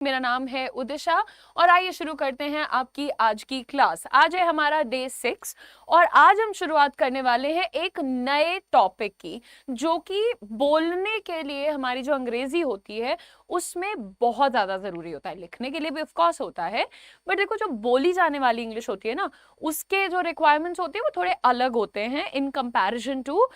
मेरा नाम है उदिशा और आइए शुरू करते हैं आपकी आज की क्लास। आज है हमारा डे 6 और आज हम शुरुआत करने वाले हैं एक नए टॉपिक की, जो कि बोलने के लिए हमारी जो अंग्रेजी होती है उसमें बहुत ज़्यादा ज़रूरी होता है। लिखने के लिए भी ऑफ कोर्स होता है, बट देखो जो बोली जाने वाली इंग्लिश होती है ना, उसके जो रिक्वायरमेंट्स होते हैं वो थोड़े अलग होते हैं इन कंपैरिजन टू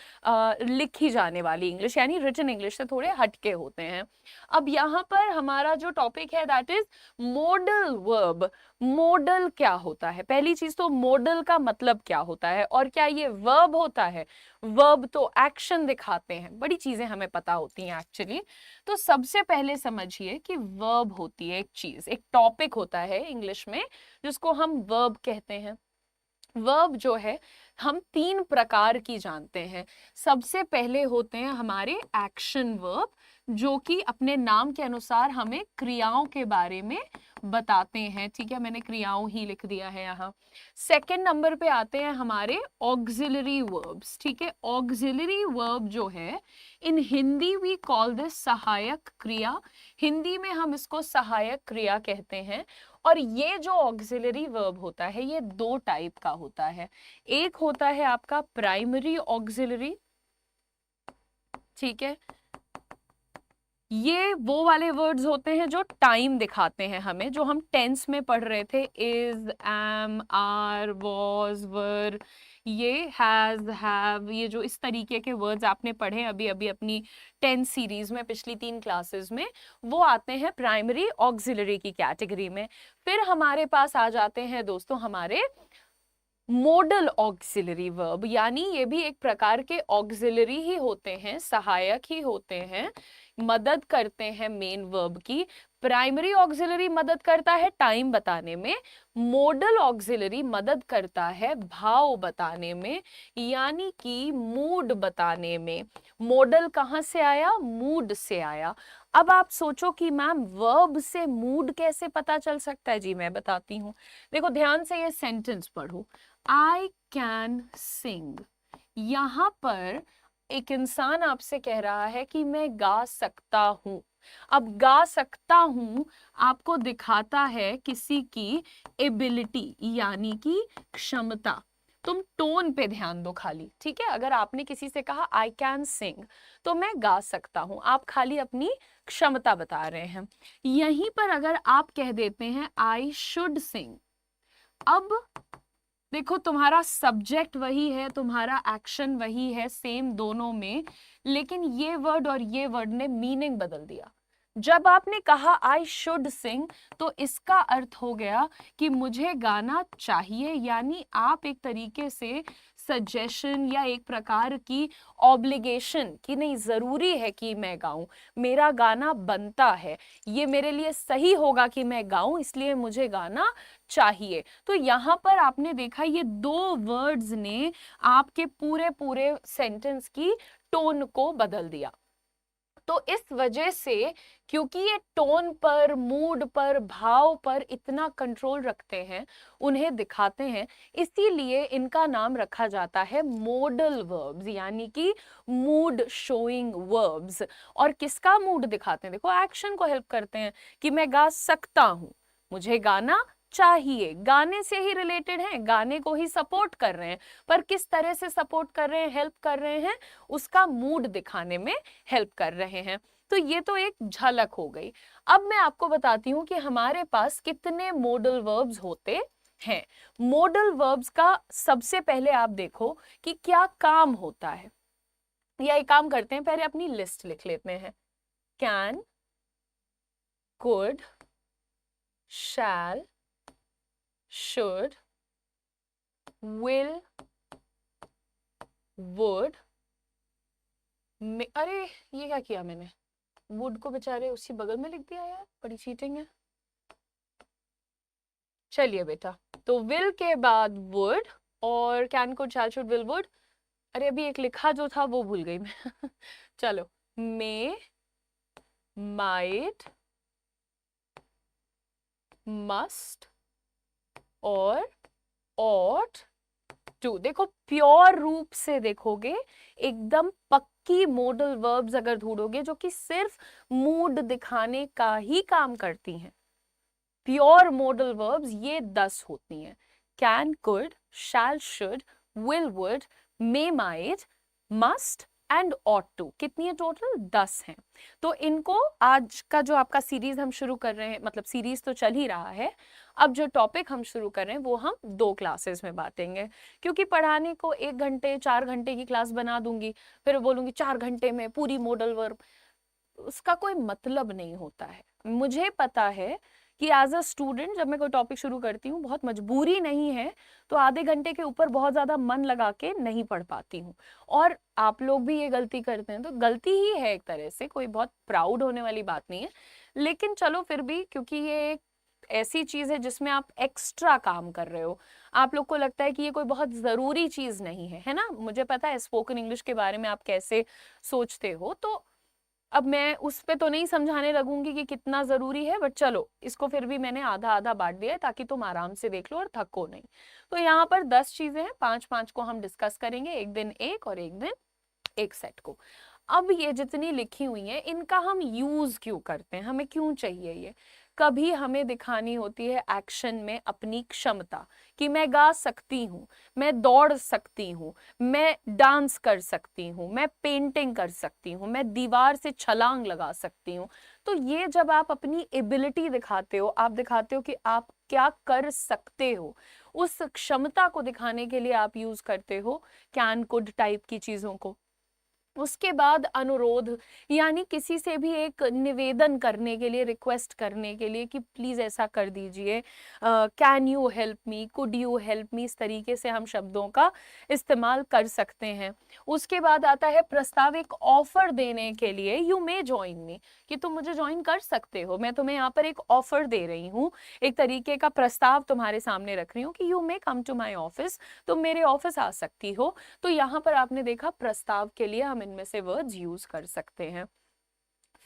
लिखी जाने वाली इंग्लिश, यानी रिटन इंग्लिश से थोड़े हटके होते हैं। अब यहाँ पर हमारा जो टॉपिक है that is model verb. Model क्या होता है? पहली चीज तो मोडल का मतलब क्या होता है और क्या ये वर्ब होता है? वर्ब तो एक्शन दिखाते हैं, बड़ी चीजें हमें पता होती हैं एक्चुअली। तो सबसे पहले समझिए कि वर्ब होती है एक चीज, एक टॉपिक होता है इंग्लिश में जिसको हम वर्ब कहते हैं। वर्ब जो है हम 3 प्रकार की जानते हैं। सबसे पहले होते हैं हमारे एक्शन वर्ब, जो कि अपने नाम के अनुसार हमें क्रियाओं के बारे में बताते हैं। ठीक है, मैंने क्रियाओं ही लिख दिया है यहाँ। सेकंड नंबर पे आते हैं हमारे ऑक्सिलरी वर्ब्स। ठीक है, ऑक्सिलरी वर्ब जो है इन हिंदी वी कॉल दिस सहायक क्रिया। हिंदी में हम इसको सहायक क्रिया कहते हैं। और ये जो ऑक्सिलरी वर्ब होता है ये 2 टाइप का होता है। एक होता है आपका प्राइमरी ऑक्सिलरी, ठीक है, ये वो वाले वर्ड्स होते हैं जो टाइम दिखाते हैं हमें, जो हम टेंस में पढ़ रहे थे, इज, एम, आर, वॉज, वर, ये हैज, हैव, ये जो इस तरीके के वर्ड्स आपने पढ़े अभी अभी अपनी टेंस सीरीज में पिछली 3 क्लासेस में, वो आते हैं प्राइमरी ऑक्सिलरी की कैटेगरी में। फिर हमारे पास आ जाते हैं दोस्तों हमारे मोडल ऑक्सिलरी वर्ब, यानी ये भी एक प्रकार के ऑक्सिलरी ही होते हैं, सहायक ही होते हैं, मदद करते हैं मेन वर्ब की। प्राइमरी ऑक्सिलरी मदद करता है टाइम बताने में, मोडल ऑक्सिलरी मदद करता है भाव बताने में, यानी कि मूड बताने में। मोडल कहाँ से आया? मूड से आया। अब आप सोचो कि मैम वर्ब से मूड कैसे पता चल सकता है? जी मैं बताती हूँ। देखो ध्यान से ये सेंटेंस पढ़ो, I can sing। यहां पर एक इंसान आपसे कह रहा है कि मैं गा सकता हूं। अब गा सकता हूं आपको दिखाता है किसी की एबिलिटी, यानी कि क्षमता। तुम टोन पे ध्यान दो खाली, ठीक है? अगर आपने किसी से कहा आई कैन सिंग, तो मैं गा सकता हूं, आप खाली अपनी क्षमता बता रहे हैं। यहीं पर अगर आप कह देते हैं आई शुड सिंग, अब देखो तुम्हारा सब्जेक्ट वही है, तुम्हारा एक्शन वही है, सेम दोनों में, लेकिन ये वर्ड और ये वर्ड ने मीनिंग बदल दिया। जब आपने कहा आई शुड सिंग, तो इसका अर्थ हो गया कि मुझे गाना चाहिए, यानी आप एक तरीके से सजेशन या एक प्रकार की ऑब्लिगेशन कि नहीं जरूरी है कि मैं गाऊं, मेरा गाना बनता है, ये मेरे लिए सही होगा कि मैं गाऊं, इसलिए मुझे गाना चाहिए। तो यहां पर आपने देखा ये 2 वर्ड्स ने आपके पूरे पूरे सेंटेंस की टोन को बदल दिया। तो इस वजह से, क्योंकि ये टोन पर, मूड पर, भाव पर इतना कंट्रोल रखते हैं, उन्हें दिखाते हैं, इसीलिए इनका नाम रखा जाता है मोडल वर्ब्स, यानी कि मूड शोइंग वर्ब्स। और किसका मूड दिखाते हैं? देखो एक्शन को हेल्प करते हैं कि मैं गा सकता हूं, मुझे गाना चाहिए, गाने से ही रिलेटेड है, गाने को ही सपोर्ट कर रहे हैं, पर किस तरह से सपोर्ट कर रहे हैं, हेल्प कर रहे हैं, उसका मूड दिखाने में हेल्प कर रहे हैं। तो ये तो एक झलक हो गई। अब मैं आपको बताती हूँ कि हमारे पास कितने मोडल वर्ब्स होते हैं। मोडल वर्ब्स का सबसे पहले आप देखो कि क्या काम होता है, या एक काम करते हैं, पहले अपनी लिस्ट लिख लेते हैं। Can, could, shall, should, will, would, अरे ये क्या किया मैंने, would को बेचारे उसी बगल में लिख दिया यार, बड़ी चीटिंग है। चलिए बेटा, तो will के बाद would और can, could, shall, should, will, would, अरे अभी एक लिखा जो था वो भूल गई मैं चलो, may, might, must और ought टू। देखो प्योर रूप से देखोगे, एकदम की मॉडल वर्ब्स अगर ढूंढोगे जो कि सिर्फ मूड दिखाने का ही काम करती हैं, प्योर मॉडल वर्ब्स ये 10 होती हैं। Can, could, shall, should, will, would, may, might, must and ought to. कितनी है टोटल? 10 हैं। तो इनको आज का जो आपका सीरीज हम शुरू कर रहे हैं, मतलब सीरीज तो चल ही रहा है, अब जो टॉपिक हम शुरू कर रहे हैं वो हम 2 क्लासेस में बांटेंगे, क्योंकि पढ़ाने को 1 घंटे 4 घंटे की क्लास बना दूंगी, फिर बोलूंगी 4 घंटे में पूरी मॉडल वर्ब, उसका कोई मतलब नहीं होता है। मुझे पता है कि एज अ स्टूडेंट जब मैं कोई टॉपिक शुरू करती हूँ, बहुत मजबूरी नहीं है तो आधे घंटे के ऊपर बहुत ज्यादा मन लगा के नहीं पढ़ पाती हूँ, और आप लोग भी ये गलती करते हैं, तो गलती ही है एक तरह से, कोई बहुत प्राउड होने वाली बात नहीं है। लेकिन चलो फिर भी, क्योंकि ये एक ऐसी चीज है जिसमें आप एक्स्ट्रा काम कर रहे हो, आप लोग को लगता है कि ये कोई बहुत जरूरी चीज नहीं है ना। मुझे पता है स्पोकन इंग्लिश के बारे में आप कैसे सोचते हो, तो अब मैं उस पे तो नहीं समझाने लगूंगी कि कितना जरूरी है, बट चलो इसको फिर भी मैंने आधा आधा बांट दिया है ताकि तुम आराम से देख लो और थको नहीं। तो यहाँ पर 10 चीजें हैं, 5-5 को हम डिस्कस करेंगे, एक दिन एक और एक दिन एक सेट को। अब ये जितनी लिखी हुई है इनका हम यूज क्यों करते हैं, हमें क्यों चाहिए ये? कभी हमें दिखानी होती है एक्शन में अपनी क्षमता, कि मैं गा सकती हूँ, मैं दौड़ सकती हूँ, मैं डांस कर सकती हूँ, मैं पेंटिंग कर सकती हूँ, मैं दीवार से छलांग लगा सकती हूँ। तो ये जब आप अपनी एबिलिटी दिखाते हो, आप दिखाते हो कि आप क्या कर सकते हो, उस क्षमता को दिखाने के लिए आप यूज करते हो कैन कुड टाइप की चीजों को। उसके बाद अनुरोध, यानी किसी से भी एक निवेदन करने के लिए, रिक्वेस्ट करने के लिए कि प्लीज ऐसा कर दीजिए, can you help me, could you help me, इस तरीके से हम शब्दों का इस्तेमाल कर सकते हैं। उसके बाद आता है प्रस्ताव, एक ऑफर देने के लिए, यू मे ज्वाइन मी, कि तुम मुझे ज्वाइन कर सकते हो, मैं तुम्हें यहाँ पर एक ऑफर दे रही हूँ, एक तरीके का प्रस्ताव तुम्हारे सामने रख रही हूँ कि you may come to my office, तुम मेरे ऑफिस आ सकती हो। तो यहाँ पर आपने देखा प्रस्ताव के लिए हम इनमें से वर्ड्स यूज कर सकते हैं।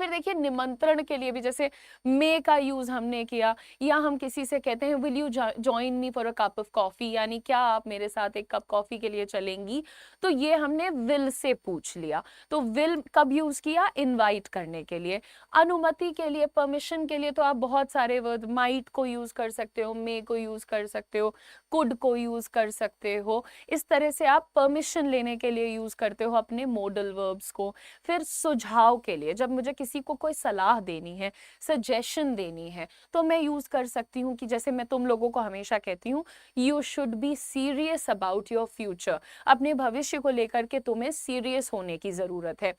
फिर देखिए निमंत्रण के लिए भी जैसे मे का यूज हमने किया, या हम किसी से कहते हैं will you join me for a cup of coffee, यानी क्या आप मेरे साथ एक कप कॉफी के लिए चलेंगी, तो ये हमने विल से पूछ लिया। तो विल कब यूज किया? इनवाइट करने के लिए। अनुमति के लिए, परमिशन के लिए तो आप बहुत सारे वर्ड, माइट को यूज कर सकते हो, मे को यूज कर सकते हो, कुड को यूज कर सकते हो, इस तरह से आप परमिशन लेने के लिए यूज करते हो अपने मॉडल वर्ब्स को। फिर सुझाव के लिए, जब मुझे किसी को कोई सलाह देनी है, सजेशन देनी है, तो मैं यूज कर सकती हूँ कि जैसे मैं तुम लोगों को हमेशा कहती हूँ, you should be serious about your future, अपने भविष्य को लेकर के तुम्हें सीरियस होने की जरूरत है।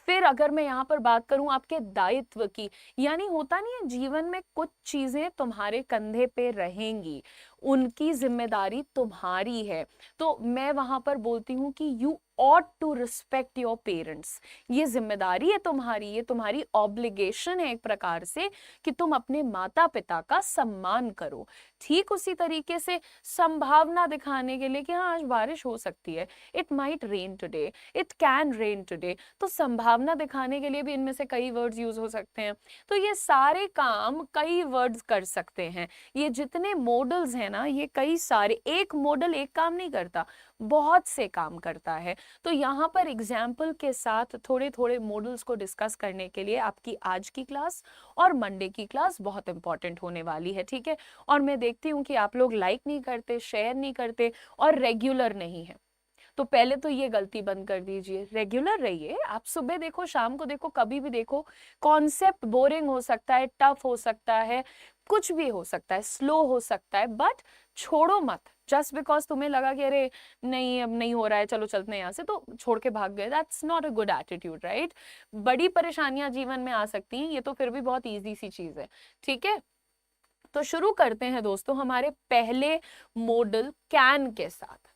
फिर अगर मैं यहाँ पर बात करूं आपके दायित्व की, यानी होता नहीं है जीवन में कुछ चीजें तुम्हारे कंधे पे रहेंगी, उनकी जिम्मेदारी तुम्हारी है, तो मैं वहां पर बोलती हूँ कि you ought to respect your parents, ये जिम्मेदारी है तुम्हारी, ये तुम्हारी ऑब्लिगेशन है एक प्रकार से कि तुम अपने माता पिता का सम्मान करो। ठीक उसी तरीके से संभावना दिखाने के लिए कि हाँ आज बारिश हो सकती है, it might rain today, it can rain today, तो संभावना दिखाने के लिए भी इनमें से कई वर्ड्स यूज हो सकते हैं। तो ये सारे काम कई वर्ड्स कर सकते हैं। ये जितने मॉडल्स हैं ना, ये कई सारे, एक मॉडल एक काम नहीं करता, बहुत से काम करता है। तो यहाँ पर एग्जाम्पल के साथ थोड़े थोड़े मॉडल्स को डिस्कस करने के लिए आपकी आज की क्लास और मंडे की क्लास बहुत इंपॉर्टेंट होने वाली है, ठीक है। और मैं देखती हूँ कि आप लोग लाइक नहीं करते, शेयर नहीं करते और रेगुलर नहीं है, तो पहले तो ये गलती बंद कर दीजिए, रेगुलर रहिए। आप सुबह देखो, शाम को देखो, कभी भी देखो। कॉन्सेप्ट बोरिंग हो सकता है, टफ हो सकता है, कुछ भी हो सकता है, स्लो हो सकता है, बट छोड़ो मत जस्ट बिकॉज तुम्हें लगा कि अरे नहीं अब नहीं हो रहा है, चलो चलते हैं यहाँ से, तो छोड़ के भाग गए। That's not a good attitude, right. बड़ी परेशानियां जीवन में आ सकती हैं, ये तो फिर भी बहुत ईजी सी चीज है, ठीक है। तो शुरू करते हैं दोस्तों हमारे पहले मॉडल कैन के साथ।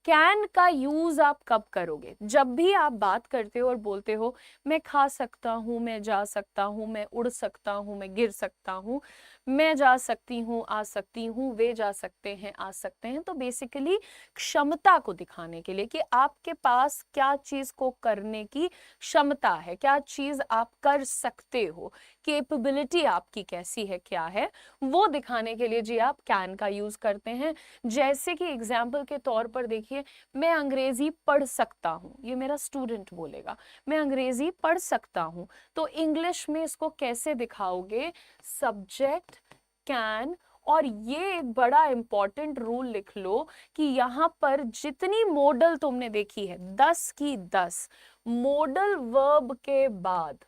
कैन का यूज आप कब करोगे? जब भी आप बात करते हो और बोलते हो मैं खा सकता हूँ, मैं जा सकता हूँ, मैं उड़ सकता हूँ, मैं गिर सकता हूँ, मैं जा सकती हूँ, आ सकती हूँ, वे जा सकते हैं, आ सकते हैं, तो बेसिकली क्षमता को दिखाने के लिए कि आपके पास क्या चीज को करने की क्षमता है, क्या चीज आप कर सकते हो, कैपेबिलिटी आपकी कैसी है, क्या है, वो दिखाने के लिए जी आप कैन का यूज करते हैं। जैसे कि एग्जाम्पल के तौर पर देखिए, देखिए मैं अंग्रेजी पढ़ सकता हूँ, ये मेरा स्टूडेंट बोलेगा, मैं अंग्रेजी पढ़ सकता हूँ, तो इंग्लिश में इसको कैसे दिखाओगे? Subject can. और ये एक बड़ा इंपॉर्टेंट रूल लिख लो कि यहाँ पर जितनी मॉडल तुमने देखी है 10 की 10 मॉडल वर्ब के बाद,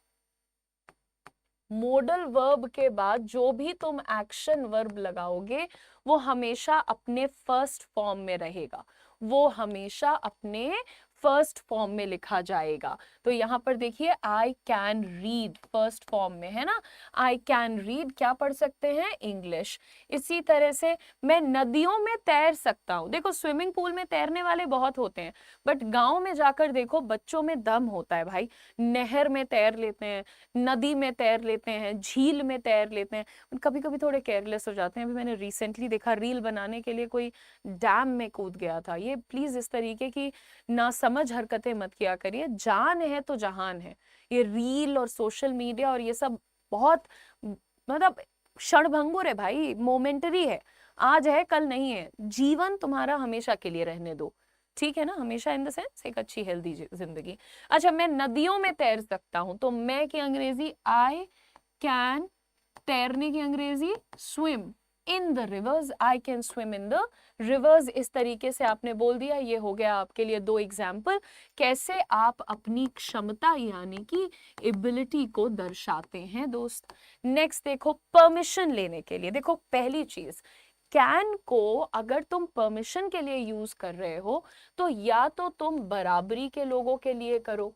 मॉडल वर्ब के बाद जो भी तुम एक्शन वर्ब लगाओगे वो हमेशा अपने फर्स्ट फॉर्म में रहेगा, वो हमेशा अपने फर्स्ट फॉर्म में लिखा जाएगा। तो यहाँ पर देखिए I can read first form में है ना, आई कैन रीड क्या पढ़ सकते हैं? इंग्लिश। इसी तरह से मैं नदियों में तैर सकता हूँ, देखो स्विमिंग पूल में तैरने वाले बहुत होते हैं, बट गांव में जाकर देखो बच्चों में दम होता है भाई, नहर में तैर लेते हैं, नदी में तैर लेते हैं, झील में तैर लेते हैं, कभी कभी थोड़े केयरलेस हो जाते हैं। अभी मैंने रिसेंटली देखा रील बनाने के लिए कोई डैम में कूद गया था। ये प्लीज इस तरीके की ना समझ हरकतें मत किया करिए, जान है तो जहान है। ये रील और सोशल मीडिया और ये सब बहुत मतलब क्षणभंगुर है भाई, मोमेंटरी है, आज है कल नहीं है। जीवन तुम्हारा हमेशा के लिए रहने दो, ठीक है ना, हमेशा इन द सेंस एक अच्छी हेल्दी जिंदगी। अच्छा मैं नदियों में तैर सकता हूं, तो मैं की अंग्रेजी आई कैन, तैरने की अंग्रेजी swim in the reverse, I can swim in the reverse. इस तरीके से आपने बोल दिया। ये हो गया आपके लिए 2 एग्जाम्पल कैसे आप अपनी क्षमता यानी कि एबिलिटी को दर्शाते हैं दोस्त। नेक्स्ट देखो परमिशन लेने के लिए, देखो पहली चीज कैन को अगर तुम परमिशन के लिए यूज कर रहे हो तो या तो तुम बराबरी के लोगों के लिए करो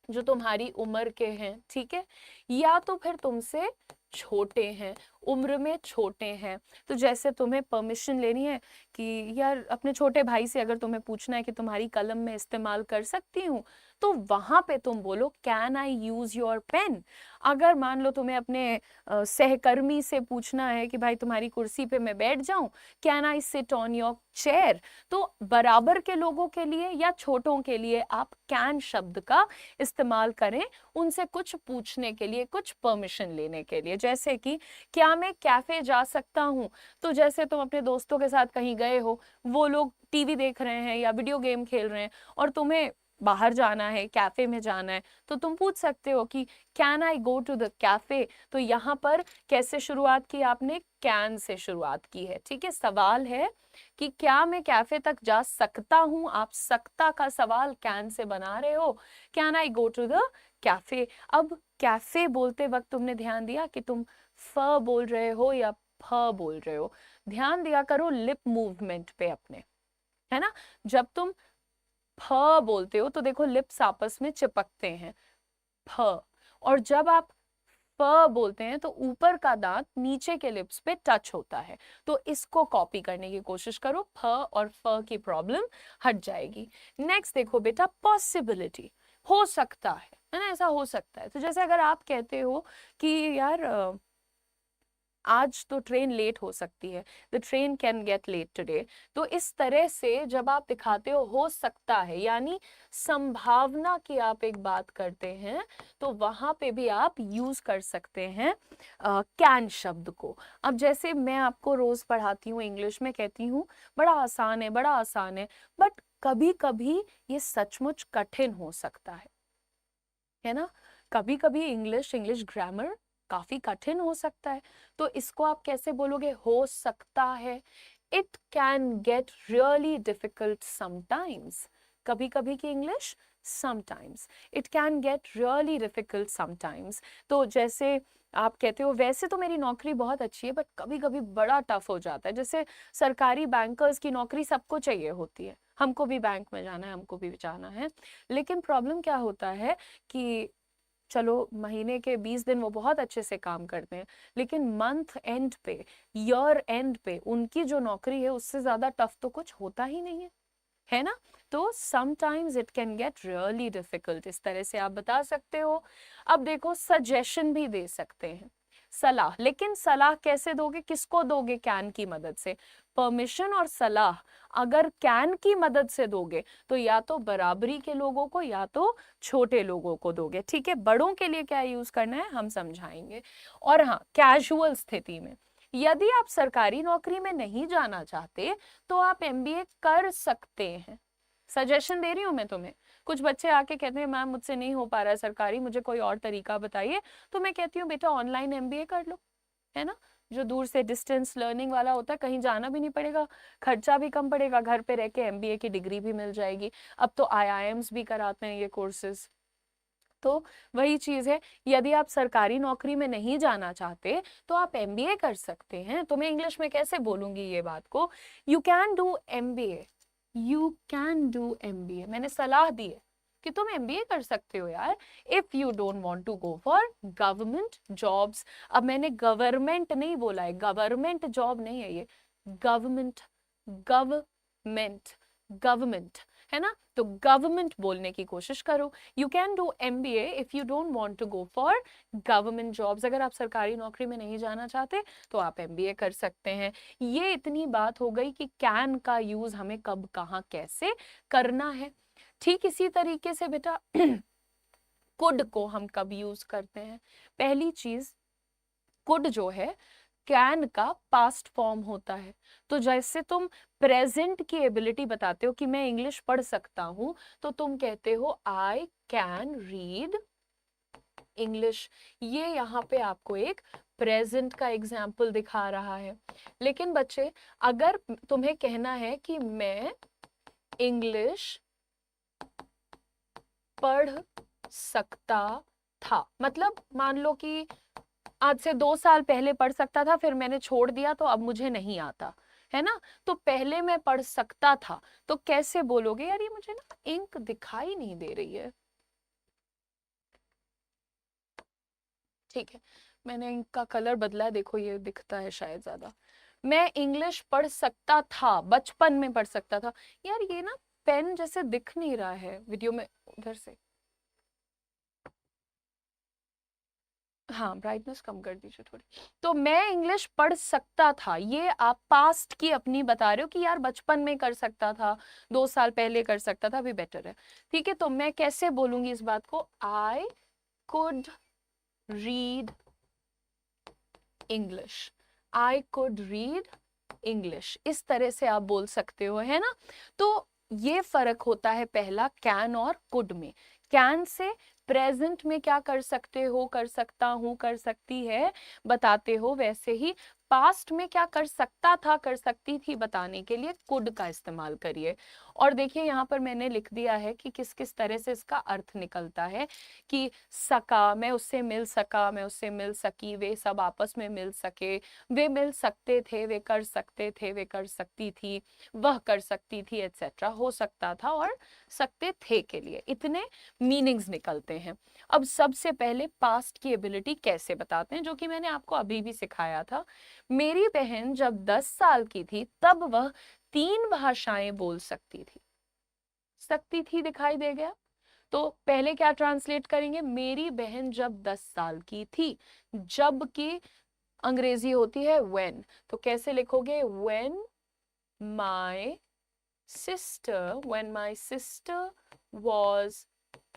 जो तुम्हारी उम्र के हैं, ठीक है, या तो फिर तुमसे छोटे हैं, उम्र में छोटे हैं। तो जैसे तुम्हें परमिशन लेनी है कि यार अपने छोटे भाई से अगर तुम्हें पूछना है कि तुम्हारी कलम में इस्तेमाल कर सकती हूँ, तो वहां पे तुम बोलो can I use your pen. अगर मान लो तुम्हें अपने सहकर्मी से पूछना है कि भाई तुम्हारी कुर्सी पे मैं बैठ जाऊं, can I sit on your chair, तो बराबर के लोगों के लिए या छोटों के लिए आप कैन शब्द का इस्तेमाल करें उनसे कुछ पूछने के लिए, कुछ परमिशन लेने के लिए। जैसे कि क्या मैं कैफे जा सकता हूँ, तो जैसे तुम अपने दोस्तों के साथ कहीं गए हो, वो लोग टीवी देख रहे हैं या वीडियो गेम खेल रहे हैं और तुम्हें बाहर जाना है, कैफे में जाना है, तो तुम पूछ सकते हो कि can I go to the cafe. तो यहाँ पर कैसे शुरुआत की आपने? कैन से शुरुआत की है, ठीक है। सवाल है कि क्या मैं कैफे तक जा सकता हूं, आप सकता का सवाल कैन से बना रहे हो, can I go to the cafe. अब कैफे बोलते वक्त तुमने ध्यान दिया कि तुम फ बोल रहे हो या फ बोल रहे हो, ध्यान दिया करो लिप मूवमेंट पे अपने, है ना। जब तुम फ बोलते हो तो देखो लिप्स आपस में चिपकते हैं, फ, और जब आप फ बोलते हैं तो ऊपर का दांत नीचे के लिप्स पे टच होता है। तो इसको कॉपी करने की कोशिश करो, फ और फ की प्रॉब्लम हट जाएगी। नेक्स्ट देखो बेटा पॉसिबिलिटी, हो सकता है ना, ऐसा हो सकता है। तो जैसे अगर आप कहते हो कि यार आज तो ट्रेन लेट हो सकती है, the train can get late today, तो इस तरह से जब आप दिखाते हो सकता है यानी संभावना की आप एक बात करते हैं, तो वहां पे भी आप यूज कर सकते हैं कैन शब्द को। अब जैसे मैं आपको रोज पढ़ाती हूँ इंग्लिश में, कहती हूँ बड़ा आसान है, बड़ा आसान है, बट कभी कभी ये सचमुच कठिन हो सकता है ना। कभी कभी इंग्लिश ग्रामर काफी कठिन हो सकता है, तो इसको आप कैसे बोलोगे? हो सकता है, it can get really difficult sometimes. कभी कभी की English sometimes, it can get really difficult sometimes. तो जैसे आप कहते हो वैसे तो मेरी नौकरी बहुत अच्छी है बट कभी कभी बड़ा टफ हो जाता है, जैसे सरकारी बैंकर्स की नौकरी सबको चाहिए होती है, हमको भी बैंक में जाना है, हमको भी जाना है, लेकिन प्रॉब्लम क्या होता है कि चलो महीने के 20 दिन वो बहुत अच्छे से काम करते हैं, लेकिन मंथ एंड पे, ईयर एंड पे उनकी जो नौकरी है उससे ज्यादा टफ तो कुछ होता ही नहीं है ना। तो sometimes it can get really difficult, इस तरह से आप बता सकते हो। अब देखो सजेशन भी दे सकते हैं, सलाह, लेकिन सलाह कैसे दोगे, किसको दोगे? कैन की मदद से। परमिशन और सलाह अगर कैन की मदद से दोगे तो या तो बराबरी के लोगों को या तो छोटे लोगों को दोगे, ठीक है। बड़ों के लिए क्या यूज करना है हम समझाएंगे। और हाँ कैजुअल स्थिति में यदि आप सरकारी नौकरी में नहीं जाना चाहते तो आप एमबीए कर सकते हैं। सजेशन दे रही हूँ मैं तुम्हें। कुछ बच्चे आके कहते हैं मैम मुझसे नहीं हो पा रहा है सरकारी, मुझे कोई और तरीका बताइए। तो मैं कहती हूँ बेटा ऑनलाइन एमबीए कर लो, है ना, जो दूर से डिस्टेंस लर्निंग वाला होता है, कहीं जाना भी नहीं पड़ेगा, खर्चा भी कम पड़ेगा, घर पे रह के एमबीए की डिग्री भी मिल जाएगी। अब तो आईआईएम्स भी कराते हैं ये कोर्सेज। तो वही चीज है, यदि आप सरकारी नौकरी में नहीं जाना चाहते तो आप एमबीए कर सकते हैं। तो मैं इंग्लिश में कैसे बोलूंगी ये बात को, you can do MBA, you can do MBA. मैंने सलाह दी है कि तुम एमबीए कर सकते हो यार, if you don't want to go for government jobs. अब मैंने गवर्नमेंट नहीं बोला है, गवर्नमेंट जॉब नहीं है ये, गवर्नमेंट, गवर्नमेंट, गवर्नमेंट, है ना। तो गवर्नमेंट बोलने की कोशिश करो। You can do MBA if you don't want to go for government jobs. अगर आप सरकारी नौकरी में नहीं जाना चाहते तो आप एमबीए कर सकते हैं। ये इतनी बात हो गई कि कैन का यूज हमें कब कहाँ कैसे करना है। ठीक इसी तरीके से बेटा कुड को हम कब यूज करते हैं। पहली चीज, कुड जो है कैन का पास्ट फॉर्म होता है। तो जैसे तुम प्रेजेंट की एबिलिटी बताते हो कि मैं इंग्लिश पढ़ सकता हूं, तो तुम कहते हो आई कैन रीड इंग्लिश। ये यहाँ पे आपको एक प्रेजेंट का एग्जाम्पल दिखा रहा है। लेकिन बच्चे अगर तुम्हें कहना है कि मैं इंग्लिश पढ़ सकता था, मतलब मान लो कि आज से 2 साल पहले पढ़ सकता था, फिर मैंने छोड़ दिया तो अब मुझे नहीं आता, है ना। तो पहले मैं पढ़ सकता था, तो कैसे बोलोगे यार, ये मुझे ना इंक दिखाई नहीं दे रही है, ठीक है, मैंने इंक का कलर बदला है, देखो ये दिखता है शायद ज्यादा। मैं इंग्लिश पढ़ सकता था, बचपन में पढ़ सकता था। यार ये ना पेन जैसे दिख नहीं रहा है वीडियो में, उधर से, हाँ ब्राइटनेस कम कर दीजिए थोड़ी। तो मैं इंग्लिश पढ़ सकता था, ये आप पास्ट की अपनी बता रहे हो कि यार बचपन में कर सकता था, 2 साल पहले कर सकता था, अभी बेटर है, ठीक है। तो मैं कैसे बोलूंगी इस बात को, I could read English, I could read English, इस तरह से आप बोल सकते हो, है ना। तो ये फर्क होता है पहला कैन और कुड में। कैन से प्रेजेंट में क्या कर सकते हो, कर सकता हूं, कर सकती है बताते हो, वैसे ही पास्ट में क्या कर सकता था, कर सकती थी बताने के लिए कुड का इस्तेमाल करिए। और देखिए यहाँ पर मैंने लिख दिया है कि किस किस तरह से इसका अर्थ निकलता है कि सका, मैं उससे मिल सका, मैं उससे मिल सकी, वे सब आपस में मिल सके, वे मिल सकते थे, वे कर सकते थे, वे कर सकती थी, वह कर सकती थी, एटसेट्रा, हो सकता था और सकते थे के लिए इतने मीनिंग्स निकलते हैं। अब सबसे पहले पास्ट की एबिलिटी कैसे बताते हैं, जो कि मैंने आपको अभी भी सिखाया था। मेरी बहन जब 10 साल की थी तब वह 3 भाषाएं बोल सकती थी दिखाई दे गया। तो पहले क्या ट्रांसलेट करेंगे, मेरी बहन जब 10 साल की थी, जब की अंग्रेजी होती है when, तो कैसे लिखोगे, when my my sister was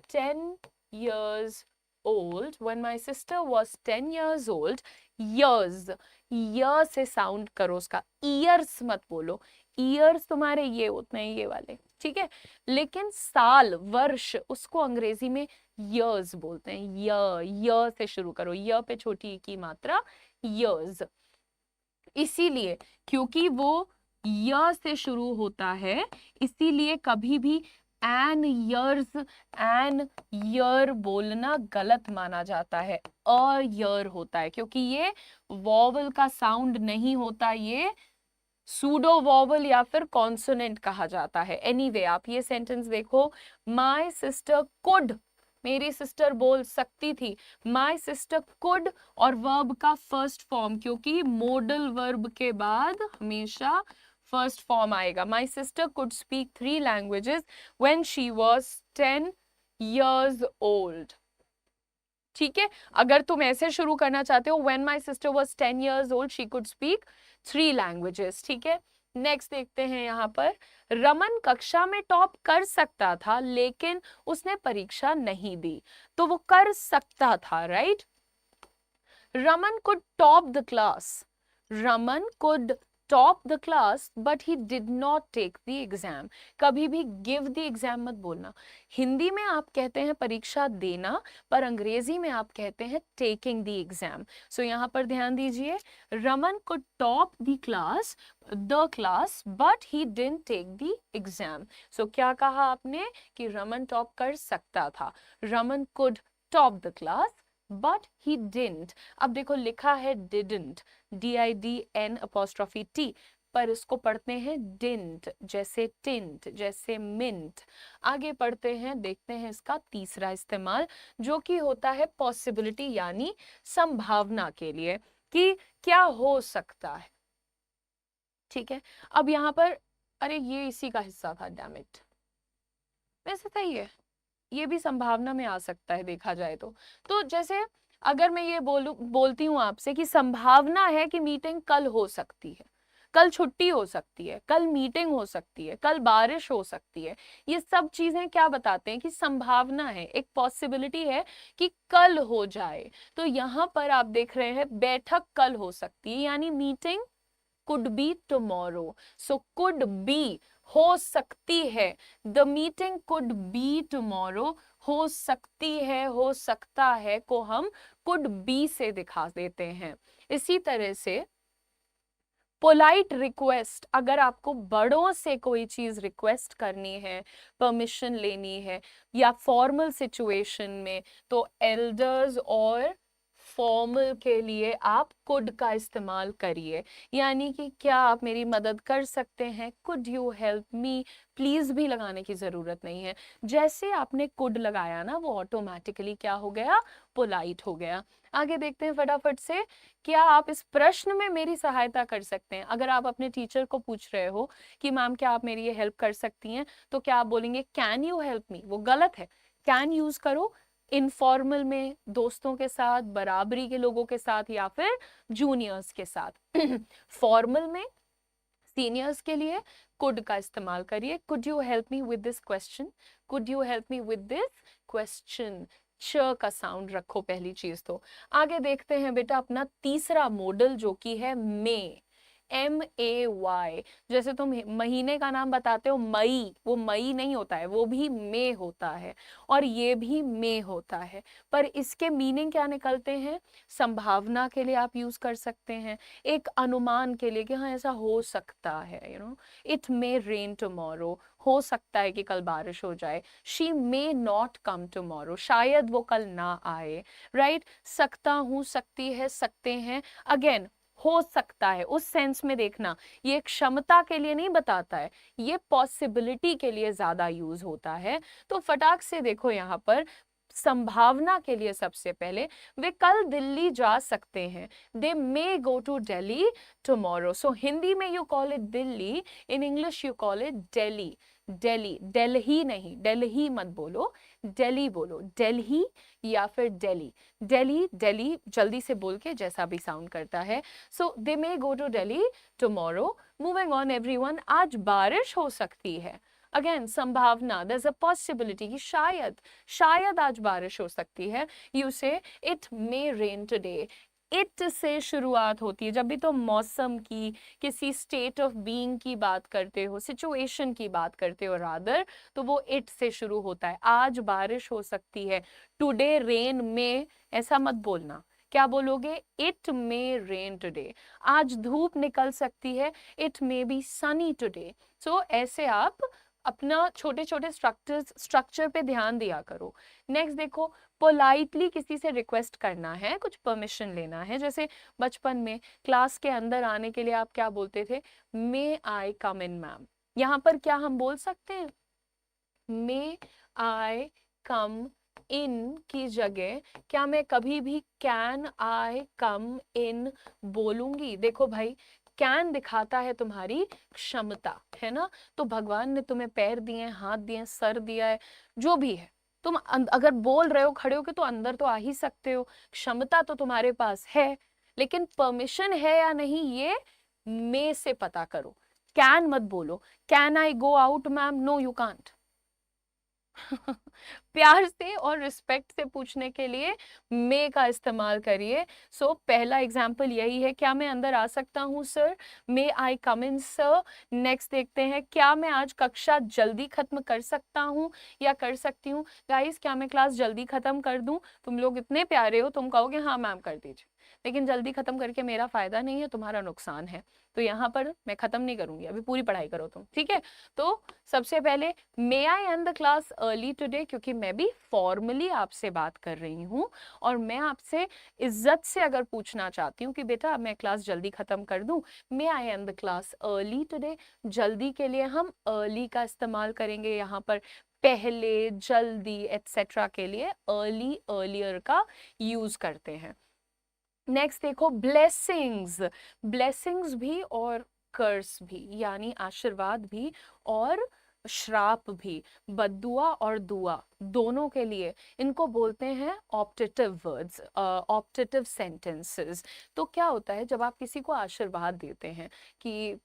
10 years old, when my sister was 10 years old, years, year से साउंड करो उसका, ईयर्स मत बोलो, ईयर्स तुम्हारे ये होते हैं ये वाले, ठीक है। लेकिन साल, वर्ष, उसको अंग्रेजी में years बोलते हैं, य से शुरू करो, य पे छोटी की मात्रा, years। इसीलिए क्योंकि वो य से शुरू होता है, इसीलिए कभी भी एन ईयर्स, एन ईयर बोलना गलत माना जाता है, अ ईयर होता है, क्योंकि ये वॉवल का साउंड नहीं होता, ये सूडो वॉवल या फिर कॉन्सोनेंट कहा जाता है। एनीवे आप ये सेंटेंस देखो, माई सिस्टर कुड, मेरी सिस्टर बोल सकती थी, माई सिस्टर कुड, और वर्ब का फर्स्ट फॉर्म, क्योंकि मोडल वर्ब के बाद हमेशा फर्स्ट फॉर्म आएगा। My sister could speak 3 languages when she was 10 years old, ठीक है। अगर तुम ऐसे शुरू करना चाहते हो, when my sister was 10 years old she could speak 3 languages, ठीक है। नेक्स्ट देखते हैं यहाँ पर, रमन कक्षा में टॉप कर सकता था लेकिन उसने परीक्षा नहीं दी, तो वो कर सकता था, right. Raman could top the class, Raman could top the class but he did not take the exam. कभी भी गिव द एग्जाम मत बोलना। हिंदी में आप कहते हैं परीक्षा देना, पर अंग्रेजी में आप कहते हैं टेकिंग द एग्जाम। सो यहाँ पर ध्यान दीजिए, Raman could top the class but he didn't take the exam. So क्या कहा आपने कि रमन टॉप कर सकता था, Raman could top the class but he didn't. अब देखो लिखा है डिडंट, DIDN', पर इसको पढ़ते हैं डिंट, जैसे टिंट, जैसे मिंट। आगे पढ़ते हैं, देखते हैं इसका तीसरा इस्तेमाल, जो कि होता है पॉसिबिलिटी यानी संभावना के लिए, कि क्या हो सकता है। ठीक है, अब यहाँ पर, अरे ये इसी का हिस्सा था, डैम इट, वैसे सही है, ये भी संभावना में आ सकता है देखा जाए तो जैसे अगर मैं ये बोलती हूँ आपसे कि संभावना है कि मीटिंग कल हो सकती है, कल छुट्टी हो सकती है, कल मीटिंग हो सकती है, कल बारिश हो सकती है, ये सब चीजें क्या बताते हैं कि संभावना है, एक पॉसिबिलिटी है कि कल हो जाए। तो यहाँ पर आप देख रहे हैं बैठक कल हो सकती है, यानी meeting could be tomorrow. So could be हो सकती है, the meeting could be tomorrow, हो सकती है, हो सकता है को हम could be से दिखा देते हैं। इसी तरह से पोलाइट रिक्वेस्ट, अगर आपको बड़ों से कोई चीज रिक्वेस्ट करनी है, परमिशन लेनी है, या फॉर्मल सिचुएशन में, तो एल्डर्स और फॉर्मल के लिए आप कुड का इस्तेमाल करिए, यानी कि क्या आप मेरी मदद कर सकते हैं, could you help me, please भी लगाने की जरूरत नहीं है। जैसे आपने कुड लगाया ना, वो ऑटोमेटिकली क्या हो गया, पोलाइट हो गया। आगे देखते हैं फटाफट से, क्या आप इस प्रश्न में मेरी सहायता कर सकते हैं। अगर आप अपने टीचर को पूछ रहे हो कि मैम क्या आप मेरी ये हेल्प कर सकती हैं, तो क्या आप बोलेंगे कैन यू हेल्प मी, वो गलत है। कैन यूज करो इनफॉर्मल में, दोस्तों के साथ, बराबरी के लोगों के साथ, या फिर जूनियर्स के साथ। फॉर्मल में सीनियर्स के लिए कुड का इस्तेमाल करिए, could you help me with this question, could you help me with this question, च का साउंड रखो पहली चीज। तो आगे देखते हैं बेटा अपना तीसरा मॉडल, जो कि है मे, MAY। जैसे तुम महीने का नाम बताते हो मई, वो मई नहीं होता है, वो भी मे होता है, और ये भी मे होता है, पर इसके मीनिंग क्या निकलते हैं। संभावना के लिए आप यूज कर सकते हैं, एक अनुमान के लिए कि हाँ ऐसा हो सकता है, इट मे रेन टुमारो, हो सकता है कि कल बारिश हो जाए। She may not come tomorrow, शायद वो कल ना आए, राइट। सकता हूँ, सकती है, सकते हैं, अगेन हो सकता है उस सेंस में देखना, ये क्षमता के लिए नहीं बताता है, ये पॉसिबिलिटी के लिए ज्यादा यूज होता है। तो फटाक से देखो यहाँ पर संभावना के लिए सबसे पहले, वे कल दिल्ली जा सकते हैं, दे may go to Delhi tomorrow. सो हिंदी में you call it Delhi, in English you call it Delhi. Delhi, Delhi नहीं, दिल्ली मत बोलो, दिल्ली बोलो, दिल्ली या फिर दिल्ली, दिल्ली, दिल्ली जल्दी से बोल के जैसा भी साउंड करता है। So they may go to Delhi tomorrow. Moving on everyone, आज बारिश हो सकती है, अगेन संभावना, देयर इज अ पॉसिबिलिटी कि शायद आज बारिश हो सकती है। यू से it may rain today, it से शुरुआत होती है जब भी तुम मौसम की, किसी स्टेट ऑफ बीइंग की बात करते हो, सिचुएशन की बात करते हो रादर, तो वो इट से शुरू होता है। आज बारिश हो सकती है, टुडे रेन में, ऐसा मत बोलना, क्या बोलोगे, इट मे रेन टुडे। आज धूप निकल सकती है, it may be sunny today. So ऐसे आप अपना छोटे छोटे स्ट्रक्चर पे ध्यान दिया करो। नेक्स्ट देखो, पोलाइटली किसी से रिक्वेस्ट करना है, कुछ परमिशन लेना है, जैसे बचपन में क्लास के अंदर आने के लिए आप क्या बोलते थे, मे आई कम इन मैम। यहाँ पर क्या हम बोल सकते हैं, मे आई कम इन की जगह क्या मैं कभी भी कैन आई कम इन बोलूंगी। देखो भाई, कैन दिखाता है तुम्हारी क्षमता, है ना। तो भगवान ने तुम्हें पैर दिए हैं, हाथ दिए हैं, सर दिया है, जो भी है, तुम अगर बोल रहे हो, खड़े हो के, तो अंदर तो आ ही सकते हो, क्षमता तो तुम्हारे पास है, लेकिन परमिशन है या नहीं ये मे से पता करो। कैन मत बोलो, can I go out ma'am, no you can't, प्यार से और रिस्पेक्ट से पूछने के लिए मे का इस्तेमाल करिए। सो पहला एग्जाम्पल यही है, क्या मैं अंदर आ सकता हूँ सर, मे आई कम इन सर। नेक्स्ट देखते हैं, क्या मैं आज कक्षा जल्दी खत्म कर सकता हूँ या कर सकती हूँ। गाइस, क्या मैं क्लास जल्दी खत्म कर दूं? तुम लोग इतने प्यारे हो, तुम कहोगे हाँ मैम कर दीजिए, लेकिन जल्दी खत्म करके मेरा फायदा नहीं है, तुम्हारा नुकसान है। तो यहाँ पर मैं खत्म नहीं करूंगी, अभी पूरी पढ़ाई करो तुम, ठीक है। तो सबसे पहले may I end the class early today, क्योंकि मैं भी फॉर्मली आपसे बात कर रही हूँ और मैं आपसे इज्जत से अगर पूछना चाहती हूँ कि बेटा मैं क्लास जल्दी खत्म कर दूं, may I end the class early today. जल्दी के लिए हम अर्ली का इस्तेमाल करेंगे यहाँ पर, पहले, जल्दी एटसेट्रा के लिए अर्ली, अर्लियर का यूज करते हैं। नेक्स्ट देखो, ब्लेसिंग्स। ब्लेसिंग्स भी और कर्स भी, यानी आशीर्वाद भी और श्राप भी, बद्दुआ और दुआ दोनों के लिए इनको बोलते हैं ऑप्टेटिव वर्ड्स, ऑप्टेटिव सेंटेंसेस। तो क्या होता है जब आप किसी को आशीर्वाद देते हैं कि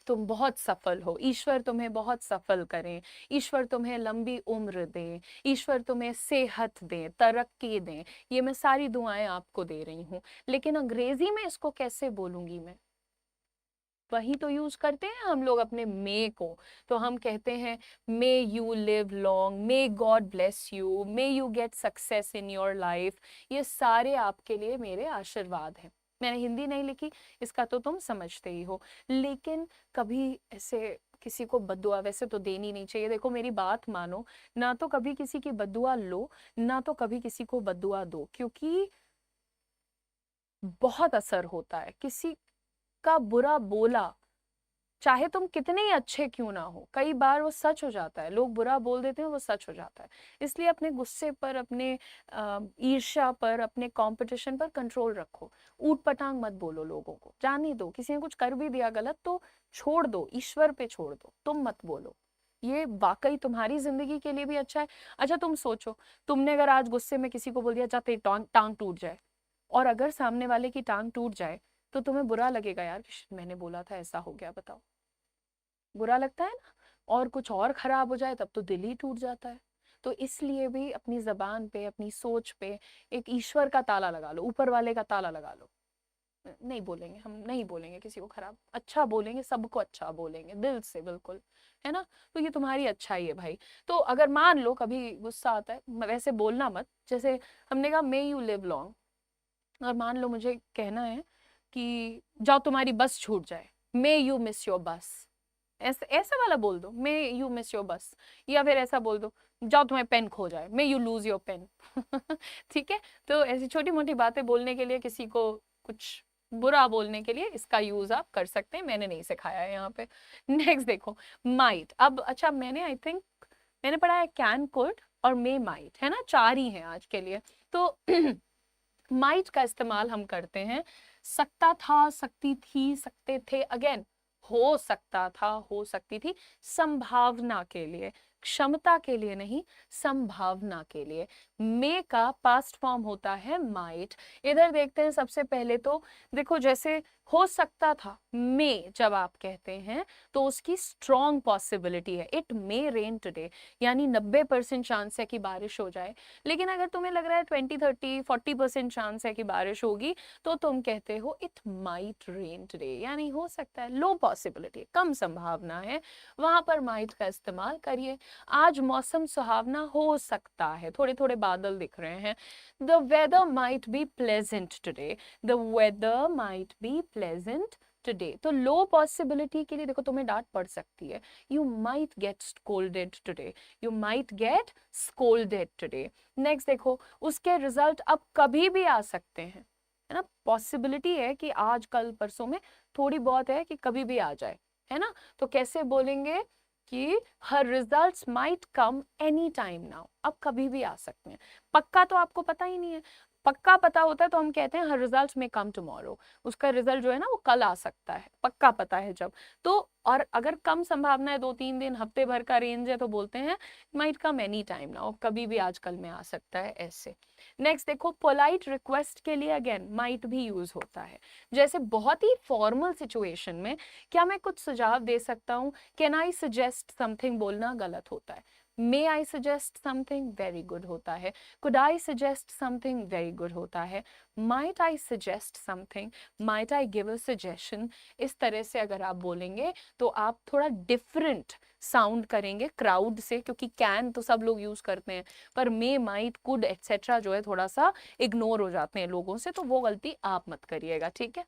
तुम बहुत सफल हो, ईश्वर तुम्हें बहुत सफल करें, ईश्वर तुम्हें लंबी उम्र दे, ईश्वर तुम्हें सेहत दे, तरक्की दे, ये मैं सारी दुआएं आपको दे रही हूँ। लेकिन अंग्रेजी में इसको कैसे बोलूंगी मैं? वही तो यूज करते हैं हम लोग अपने मे को। तो हम कहते हैं may you live long, may God bless you, may you get success in your life. ये सारे आपके लिए मेरे आशीर्वाद हैं। मैंने हिंदी नहीं लिखी, इसका तो तुम समझते ही हो। लेकिन कभी ऐसे किसी को बद्दुआ वैसे तो देनी नहीं चाहिए। देखो मेरी बात मानो, ना तो कभी किसी की बद्दुआ लो, ना तो कभी किसी को बद्दुआ दो, क्योंकि बहुत असर होता है किसी का बुरा बोला, चाहे तुम कितने ही अच्छे क्यों ना हो, कई बार वो सच हो जाता है। लोग बुरा बोल देते हैं, वो सच हो जाता है। इसलिए अपने गुस्से पर, अपने ईर्ष्या पर, अपने कंपटीशन पर कंट्रोल रखो। ऊट पटांग मत बोलो लोगों को, जाने दो। किसी ने कुछ कर भी दिया गलत तो छोड़ दो, ईश्वर पे छोड़ दो, तुम मत बोलो। ये वाकई तुम्हारी जिंदगी के लिए भी अच्छा है। अच्छा तुम सोचो, तुमने अगर आज गुस्से में किसी को बोल दिया जा तेरी टांग टांग टूट जाए, और अगर सामने वाले की टांग टूट जाए तो तुम्हें बुरा लगेगा, यार मैंने बोला था ऐसा हो गया, बताओ। बुरा लगता है ना। और कुछ और खराब हो जाए तब तो दिल ही टूट जाता है। तो इसलिए भी अपनी जबान पे, अपनी सोच पे एक ईश्वर का ताला लगा लो, ऊपर वाले का ताला लगा लो। नहीं बोलेंगे, हम नहीं बोलेंगे किसी को खराब, अच्छा बोलेंगे, सबको अच्छा बोलेंगे दिल से, बिल्कुल, है ना। तो ये तुम्हारी अच्छाई है भाई। तो अगर मान लो कभी गुस्सा आता है, वैसे बोलना मत, जैसे हमने कहा मे यू लिव लॉन्ग, और मान लो मुझे कहना है कि जाओ तुम्हारी बस छूट जाए, मे यू मिस योर बस, ऐसा ऐसा वाला बोल दो, मे यू मिस योर बस। या फिर ऐसा बोल दो, जाओ तुम्हारी पेन खो जाए, may you lose your pen. ठीक है। तो ऐसी छोटी मोटी बातें बोलने के लिए, किसी को कुछ बुरा बोलने के लिए इसका यूज आप कर सकते हैं, मैंने नहीं सिखाया है यहाँ पे। नेक्स्ट देखो, माइट। अब अच्छा, मैंने आई थिंक मैंने पढ़ा है कैन, कुड और मे माइट, है ना, चार ही हैं आज के लिए। तो माइट का इस्तेमाल हम करते हैं सकता था, सकती थी, सकते थे, अगेन हो सकता था, हो सकती थी, संभावना के लिए, क्षमता के लिए नहीं, संभावना के लिए। मे का पास्ट फॉर्म होता है माइट। इधर देखते हैं सबसे पहले तो, देखो जैसे हो सकता था, मे जब आप कहते हैं तो उसकी स्ट्रॉन्ग पॉसिबिलिटी है, इट मे रेन टुडे, यानी 90% चांस है कि बारिश हो जाए। लेकिन अगर तुम्हें लग रहा है 20, 30, 40% चांस है कि बारिश होगी, तो तुम कहते हो इट माइट रेन टुडे, यानी हो सकता है, लो पॉसिबिलिटी, कम संभावना है, वहां पर माइट का इस्तेमाल करिए। आज मौसम सुहावना हो सकता है, थोड़े थोड़े बादल दिख रहे हैं, the weather might be pleasant today, the weather might be pleasant today. तो लो पॉसिबिलिटी के लिए देखो तुम्हें डांट पड़ सकती है, you might get scolded today, you might get scolded today. Next देखो, उसके रिजल्ट अब कभी भी आ सकते हैं, है ना, पॉसिबिलिटी है कि आज कल परसों में, थोड़ी बहुत है कि कभी भी आ जाए, है ना। तो कैसे बोलेंगे कि her results might come any time now, अब कभी भी आ सकते हैं। पक्का तो आपको पता ही नहीं है, पक्का पता होता है तो हम कहते हैं हर रिजल्ट्स में कम टुमारो, उसका रिजल्ट जो है ना वो कल आ सकता है, पक्का पता है जब। तो और अगर कम संभावना है, 2-3 दिन, हफ्ते भर का रेंज है, तो बोलते हैं might come any time now, कभी भी आजकल में आ सकता है, ऐसे। नेक्स्ट देखो, पोलाइट रिक्वेस्ट के लिए अगेन माइट भी यूज होता है। जैसे बहुत ही फॉर्मल सिचुएशन में क्या मैं कुछ सुझाव दे सकता हूँ, कैन आई सजेस्ट समथिंग बोलना गलत होता है। May I suggest something, very good होता है। Could I suggest something, very good होता है। Might I suggest something, might I give a suggestion. इस तरह से अगर आप बोलेंगे तो आप थोड़ा डिफरेंट साउंड करेंगे क्राउड से, क्योंकि कैन तो सब लोग यूज करते हैं, पर मे, माइट, कुड एटसेट्रा जो है थोड़ा सा इग्नोर हो जाते हैं लोगों से, तो वो गलती आप मत करिएगा, ठीक है।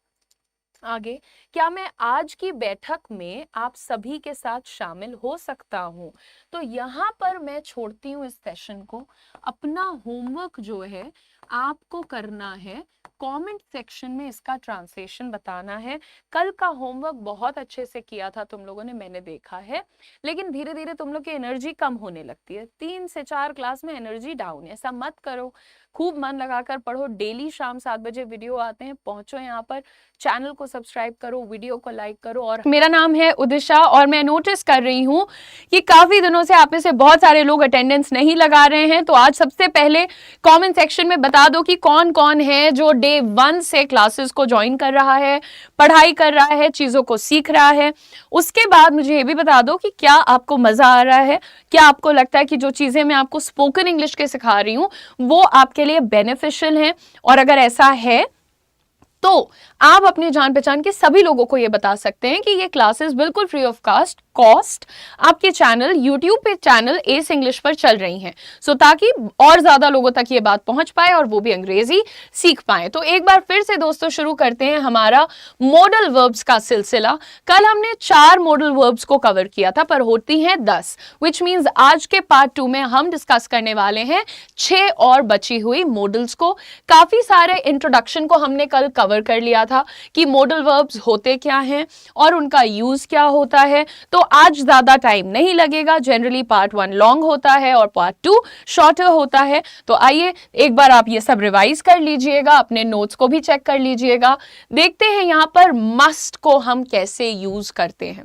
आगे, क्या मैं आज की बैठक में आप सभी के साथ शामिल हो सकता हूं? तो यहां पर मैं छोड़ती हूं इस सेशन को। अपना होमवर्क जो है आपको करना है, कमेंट सेक्शन में इसका ट्रांसलेशन बताना है। कल का होमवर्क बहुत अच्छे से किया था तुम लोगों ने, मैंने देखा है, लेकिन धीरे धीरे तुम लोग की एनर्जी कम होने लगती है। 3 से 4 क्लास में एनर्जी डाउन है, ऐसा मत करो। खूब मन लगाकर पढ़ो। डेली शाम 7 बजे वीडियो आते हैं, पहुंचो यहाँ पर, चैनल को सब्सक्राइब करो, वीडियो को लाइक करो। और मेरा नाम है उदिशा, और मैं नोटिस कर रही हूँ कि काफी दिनों से आप में से बहुत सारे लोग अटेंडेंस नहीं लगा रहे हैं। तो आज सबसे पहले कमेंट सेक्शन में बता दो कि कौन कौन है जो डे 1 से क्लासेस को ज्वाइन कर रहा है, पढ़ाई कर रहा है, चीजों को सीख रहा है। उसके बाद मुझे ये भी बता दो कि क्या आपको मजा आ रहा है, क्या आपको लगता है कि जो चीजें मैं आपको स्पोकन इंग्लिश के सिखा रही हूँ वो आपके लिए बेनिफिशियल है। और अगर ऐसा है तो आप अपने जान पहचान के सभी लोगों को ये बता सकते हैं कि ये क्लासेस बिल्कुल फ्री ऑफ कॉस्ट आपके चैनल यूट्यूब पे, चैनल एस इंग्लिश पर चल रही हैं। सो ताकि और ज्यादा लोगों तक ये बात पहुंच पाए और वो भी अंग्रेजी सीख पाए। तो एक बार फिर से दोस्तों शुरू करते हैं हमारा मॉडल वर्ब्स का सिलसिला। कल हमने 4 मॉडल वर्ब्स को कवर किया था, पर होती हैं 10, विच मीन्स आज के पार्ट 2 में हम डिस्कस करने वाले हैं 6 और बची हुई मॉडल्स को। काफी सारे इंट्रोडक्शन को हमने कल कवर कर लिया था कि मॉडल वर्ब्स होते क्या हैं और उनका यूज क्या होता है। तो आज ज्यादा टाइम नहीं लगेगा। जनरली पार्ट 1 लॉन्ग होता है और पार्ट 2 शॉर्टर होता है। तो आइए एक बार आप ये सब रिवाइज कर लीजिएगा, अपने नोट्स को भी चेक कर लीजिएगा। देखते हैं यहां पर मस्ट को हम कैसे यूज करते हैं।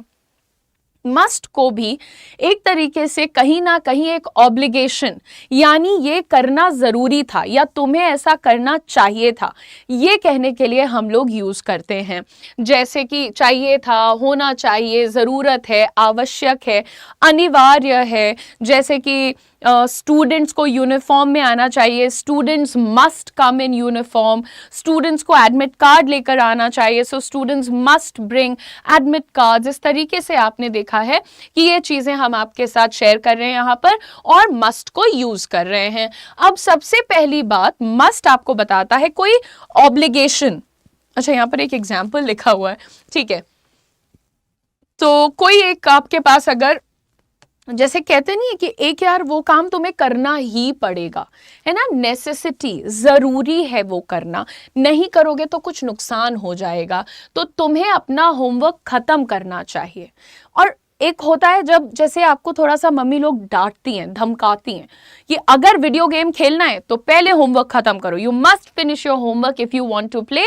मस्ट को भी एक तरीके से कहीं ना कहीं एक ऑब्लिगेशन, यानी ये करना जरूरी था या तुम्हें ऐसा करना चाहिए था, ये कहने के लिए हम लोग यूज करते हैं। जैसे कि चाहिए था, होना चाहिए, जरूरत है, आवश्यक है, अनिवार्य है। जैसे कि स्टूडेंट्स को यूनिफॉर्म में आना चाहिए, students must come in uniform. Students को एडमिट कार्ड लेकर आना चाहिए, so students must bring admit card. इस तरीके से आपने देखा है कि ये चीजें हम आपके साथ शेयर कर रहे हैं यहाँ पर और मस्ट को यूज कर रहे हैं। अब सबसे पहली बात, मस्ट आपको बताता है कोई ऑब्लिगेशन। अच्छा, यहाँ पर एक एग्जाम्पल लिखा हुआ है, ठीक है। तो कोई एक आपके पास अगर जैसे कहते नहीं है कि एक यार वो काम तुम्हें करना ही पड़ेगा, है ना, नेसेसिटी, जरूरी है वो करना, नहीं करोगे तो कुछ नुकसान हो जाएगा, तो तुम्हें अपना होमवर्क खत्म करना चाहिए। और एक होता है जब जैसे आपको थोड़ा सा मम्मी लोग डांटती हैं, धमकाती हैं कि अगर वीडियो गेम खेलना है तो पहले होमवर्क खत्म करो, you must finish your homework if you want to play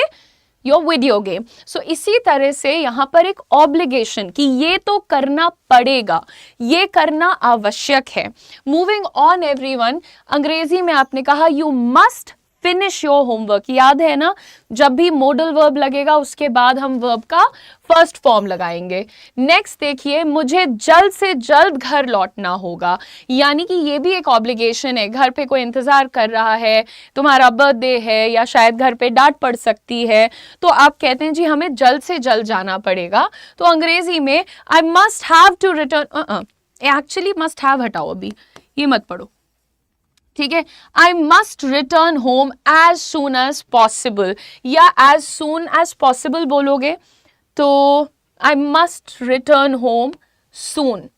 your video game. So इसी तरह से यहाँ पर एक ऑब्लिगेशन कि ये तो करना पड़ेगा, ये करना आवश्यक है। मूविंग ऑन एवरीवन, अंग्रेजी में आपने कहा you must finish your homework. याद है ना, जब भी मॉडल वर्ब लगेगा उसके बाद हम वर्ब का फर्स्ट फॉर्म लगाएंगे। नेक्स्ट देखिए, मुझे जल्द से जल्द घर लौटना होगा, यानी कि ये भी एक ऑब्लिगेशन है। घर पे कोई इंतजार कर रहा है, तुम्हारा बर्थडे है या शायद घर पे डांट पड़ सकती है, तो आप कहते हैं जी हमें जल्द से जल्द जाना पड़ेगा। तो अंग्रेजी में I must have to return, actually must have हटाओ, अभी ये मत पढ़ो, ठीक है। I must return home as soon as possible, या एज सून एज पॉसिबल बोलोगे तो I must return home soon,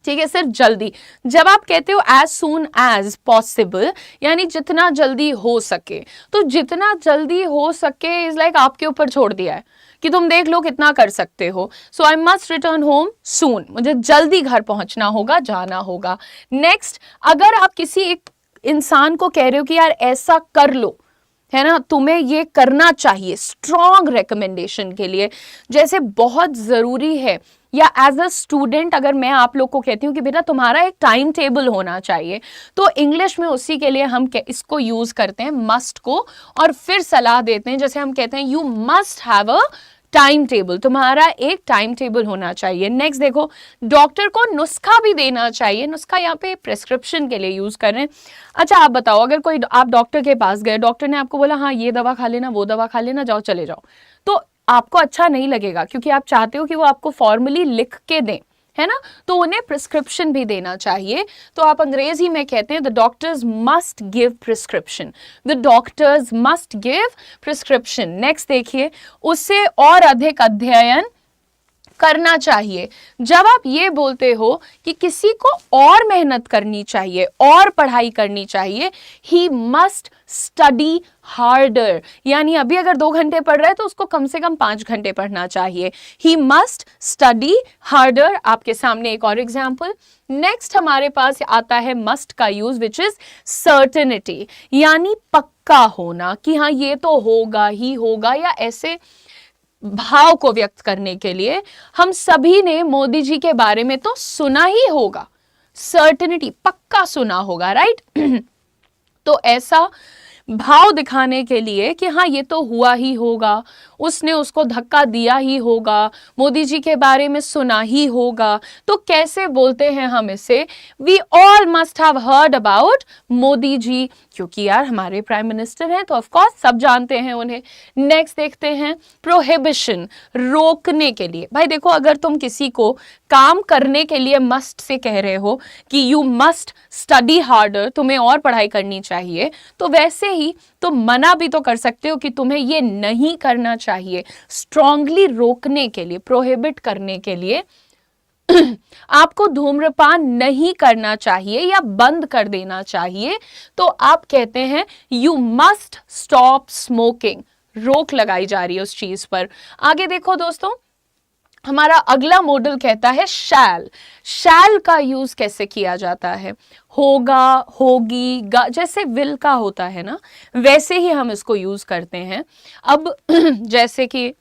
ठीक है, सिर्फ जल्दी। जब आप कहते हो एज सून एज पॉसिबल, यानी जितना जल्दी हो सके, तो जितना जल्दी हो सके इज लाइक आपके ऊपर छोड़ दिया है कि तुम देख लो कितना कर सकते हो। सो आई मस्ट रिटर्न होम सून, मुझे जल्दी घर पहुंचना होगा, जाना होगा। नेक्स्ट, अगर आप किसी एक इंसान को कह रहे हो कि यार ऐसा कर लो, है ना, तुम्हें ये करना चाहिए, स्ट्रॉन्ग रिकमेंडेशन के लिए, जैसे बहुत जरूरी है, या एज अ स्टूडेंट अगर मैं आप लोग को कहती हूँ कि बेटा तुम्हारा एक टाइम टेबल होना चाहिए, तो इंग्लिश में उसी के लिए हम इसको यूज करते हैं मस्ट को, और फिर सलाह देते हैं। जैसे हम कहते हैं you must have a time table, तुम्हारा एक टाइम टेबल होना चाहिए। नेक्स्ट देखो, डॉक्टर को नुस्खा भी देना चाहिए। नुस्खा यहाँ पे प्रिस्क्रिप्शन के लिए यूज कर रहे हैं। अच्छा आप बताओ, अगर कोई आप डॉक्टर के पास गए, डॉक्टर ने आपको बोला हाँ ये दवा खा लेना, वो दवा खा लेना, जाओ चले जाओ, तो आपको अच्छा नहीं लगेगा, क्योंकि आप चाहते हो कि वो आपको फॉर्मली लिख के दें, है ना। तो उन्हें प्रिस्क्रिप्शन भी देना चाहिए। तो आप अंग्रेजी में कहते हैं the doctors must give prescription, the doctors must give prescription. Next देखिए, उससे और अधिक अध्ययन करना चाहिए। जब आप ये बोलते हो कि किसी को और मेहनत करनी चाहिए, और पढ़ाई करनी चाहिए, ही मस्ट स्टडी हार्डर, यानी अभी अगर 2 घंटे पढ़ रहा है तो उसको कम से कम 5 घंटे पढ़ना चाहिए। He must study harder. आपके सामने एक और एग्जाम्पल। नेक्स्ट हमारे पास आता है मस्ट का यूज, विच इज सर्टेनिटी, यानी पक्का होना कि हाँ ये तो होगा ही होगा, या ऐसे भाव को व्यक्त करने के लिए। हम सभी ने मोदी जी के बारे में तो सुना ही होगा, सर्टेनिटी, पक्का सुना होगा, राइट। तो ऐसा भाव दिखाने के लिए कि हाँ ये तो हुआ ही होगा, उसने उसको धक्का दिया ही होगा, मोदी जी के बारे में सुना ही होगा, तो कैसे बोलते हैं हम इसे, we all must have heard about Modi ji, क्योंकि यार हमारे प्राइम मिनिस्टर हैं तो ऑफ कोर्स सब जानते हैं उन्हें। नेक्स्ट देखते हैं प्रोहिबिशन, रोकने के लिए। भाई देखो, अगर तुम किसी को काम करने के लिए मस्ट से कह रहे हो कि यू मस्ट स्टडी हार्डर, तुम्हें और पढ़ाई करनी चाहिए, तो वैसे ही तुम मना भी तो कर सकते हो कि तुम्हें ये नहीं करना चाहिए। स्ट्रांगली रोकने के लिए, प्रोहिबिट करने के लिए, आपको धूम्रपान नहीं करना चाहिए या बंद कर देना चाहिए, तो आप कहते हैं यू मस्ट स्टॉप स्मोकिंग, रोक लगाई जा रही है उस चीज पर। आगे देखो दोस्तों, हमारा अगला मॉडल कहता है शैल। शैल का यूज कैसे किया जाता है, होगा, होगी, जैसे विल का होता है ना, वैसे ही हम इसको यूज करते हैं। अब जैसे कि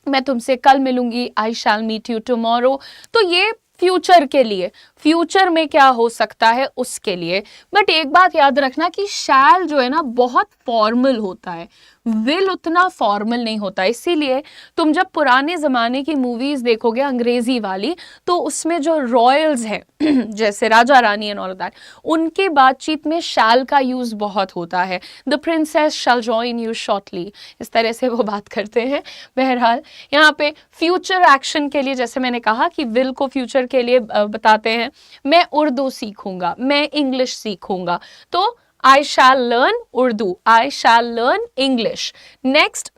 मैं तुमसे कल मिलूंगी, आई शैल मीट यू टुमारो, तो ये फ्यूचर के लिए, फ्यूचर में क्या हो सकता है उसके लिए। बट एक बात याद रखना कि शैल जो है ना बहुत फॉर्मल होता है, विल उतना फॉर्मल नहीं होता। इसीलिए तुम जब पुराने जमाने की मूवीज देखोगे अंग्रेजी वाली, तो उसमें जो रॉयल्स हैं जैसे राजा रानी एंड ऑल दैट, उनके बातचीत में शैल का यूज बहुत होता है। The princess shall join you shortly, इस तरह से वो बात करते हैं। बहरहाल यहाँ पे फ्यूचर एक्शन के लिए, जैसे मैंने कहा कि विल को फ्यूचर के लिए बताते हैं, मैं उर्दू सीखूंगा, मैं इंग्लिश सीखूंगा, तो I shall learn Urdu, I shall learn English. Next,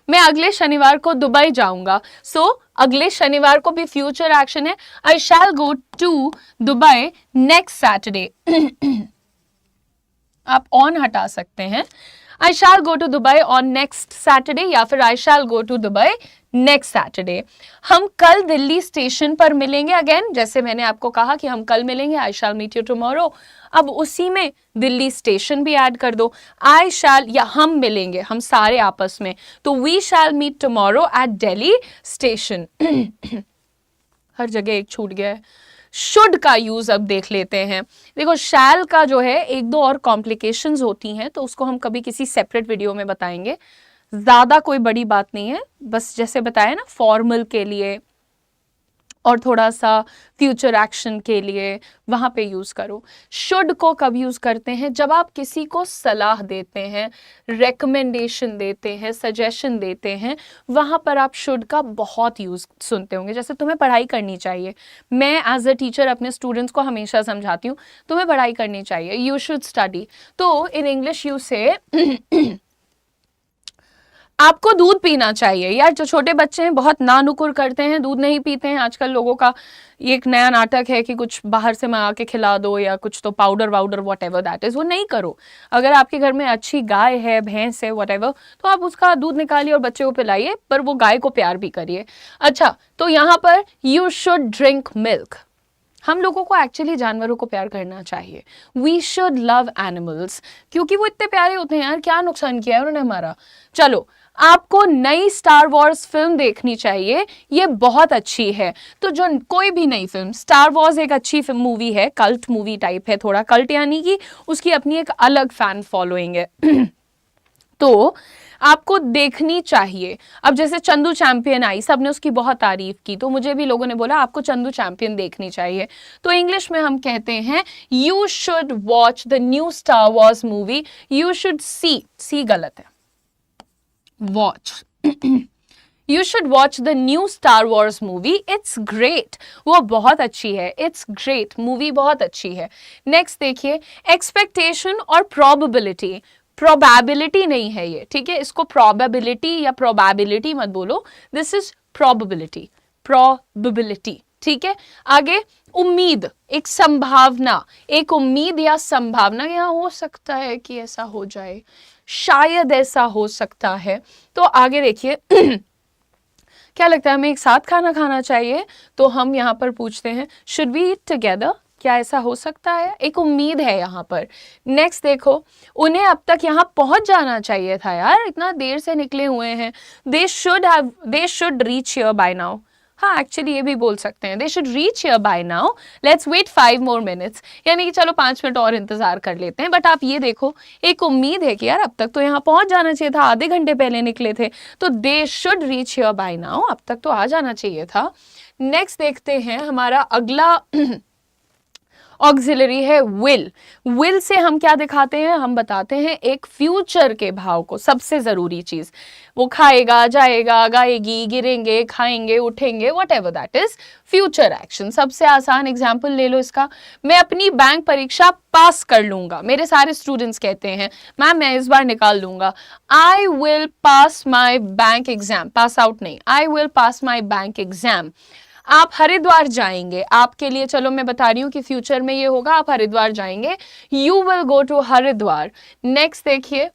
मैं अगले शनिवार को दुबई जाऊंगा, सो अगले शनिवार को भी फ्यूचर एक्शन है, I shall go to Dubai next Saturday. आप ऑन हटा सकते हैं, I shall go to Dubai on next Saturday, या फिर I shall go to Dubai next Saturday. हम कल दिल्ली स्टेशन पर मिलेंगे, अगेन जैसे मैंने आपको कहा कि हम कल मिलेंगे, आई शैल मीट यू टुमारो, अब उसी में दिल्ली स्टेशन भी ऐड कर दो। आई शैल, या हम मिलेंगे, हम सारे आपस में, तो we shall meet tomorrow at Delhi station. हर जगह एक छूट गया है। शुड का यूज अब देख लेते हैं। देखो शैल का जो है एक दो और कॉम्प्लिकेशंस होती हैं, तो उसको हम कभी किसी सेपरेट वीडियो में बताएंगे, ज्यादा कोई बड़ी बात नहीं है, बस जैसे बताया ना फॉर्मल के लिए और थोड़ा सा फ्यूचर एक्शन के लिए वहां पे यूज करो। शुड को कब यूज करते हैं, जब आप किसी को सलाह देते हैं, रेकमेंडेशन देते हैं, सजेशन देते हैं, वहां पर आप शुड का बहुत यूज सुनते होंगे। जैसे तुम्हें पढ़ाई करनी चाहिए, मैं एज अ टीचर अपने स्टूडेंट्स को हमेशा समझाती हूँ तुम्हें पढ़ाई करनी चाहिए, यू शुड स्टडी। तो इन इंग्लिश यू से आपको दूध पीना चाहिए। यार जो छोटे बच्चे हैं बहुत ना नुकुर करते हैं, दूध नहीं पीते हैं। आजकल लोगों का ये एक नया नाटक है कि कुछ बाहर से मंगा के खिला दो या कुछ तो पाउडर वाउडर वट एवर दैट इज, वो नहीं करो। अगर आपके घर में अच्छी गाय है, भैंस है, वट एवर, तो आप उसका दूध निकालिए और बच्चे को पिलाइए, पर वो गाय को प्यार भी करिए। अच्छा, तो यहाँ पर यू शुड ड्रिंक मिल्क। हम लोगों को एक्चुअली जानवरों को प्यार करना चाहिए। वी शुड लव एनिमल्स, क्योंकि वो इतने प्यारे होते हैं यार, क्या नुकसान किया है उन्होंने हमारा। चलो, आपको नई स्टार वॉर्स फिल्म देखनी चाहिए, ये बहुत अच्छी है। तो जो कोई भी नई फिल्म, स्टार वॉर्स एक अच्छी मूवी है, कल्ट मूवी टाइप है, थोड़ा कल्ट यानी कि उसकी अपनी एक अलग फैन फॉलोइंग है। तो आपको देखनी चाहिए। अब जैसे चंदू चैंपियन आई, सबने उसकी बहुत तारीफ की, तो मुझे भी लोगों ने बोला आपको चंदू चैंपियन देखनी चाहिए, तो इंग्लिश में हम कहते हैं you should watch the new star Wars movie. You should see गलत है, watch You should watch the new Star Wars movie. It's great. वो बहुत अच्छी है. It's great. मूवी बहुत अच्छी है. Next देखिए, expectation और probability. Probability नहीं है ये, ठीक है? इसको probability या probability मत बोलो. This is probability. Probability. ठीक है? आगे उम्मीद, एक संभावना, एक उम्मीद या संभावना, यहाँ हो सकता है कि ऐसा हो जाए, शायद ऐसा हो सकता है. तो आगे देखिए क्या लगता है हमें एक साथ खाना खाना चाहिए, तो हम यहाँ पर पूछते हैं शुड वी ईट टुगेदर, क्या ऐसा हो सकता है, एक उम्मीद है यहाँ पर. नेक्स्ट देखो, उन्हें अब तक यहाँ पहुंच जाना चाहिए था यार, इतना देर से निकले हुए हैं. They should reach here by now. हाँ एक्चुअली ये भी बोल सकते हैं, they should reach here by now, let's wait 5 more minutes, यानी कि चलो 5 मिनट और इंतजार कर लेते हैं. बट आप ये देखो, एक उम्मीद है कि यार अब तक तो यहाँ पहुंच जाना चाहिए था, आधे घंटे पहले निकले थे, तो दे should reach here by now, अब तक तो आ जाना चाहिए था. नेक्स्ट देखते हैं, हमारा अगला ऑक्सिलरी है विल. विल से हम क्या दिखाते हैं, हम बताते हैं एक फ्यूचर के भाव को, सबसे जरूरी चीज. वो खाएगा, जाएगा, गाएगी, गिरेंगे, खाएंगे, उठेंगे, what ever that is future action. सबसे आसान एग्जाम्पल ले लो इसका, मैं अपनी बैंक परीक्षा पास कर लूंगा. मेरे सारे स्टूडेंट्स कहते हैं मैम मैं इस बार निकाल लूंगा. I will pass my bank exam, pass out नहीं, I will pass my bank exam. आप हरिद्वार जाएंगे, आपके लिए चलो मैं बता रही हूँ कि फ्यूचर में ये होगा, आप हरिद्वार जाएंगे, you will go to Haridwar. Next देखिए,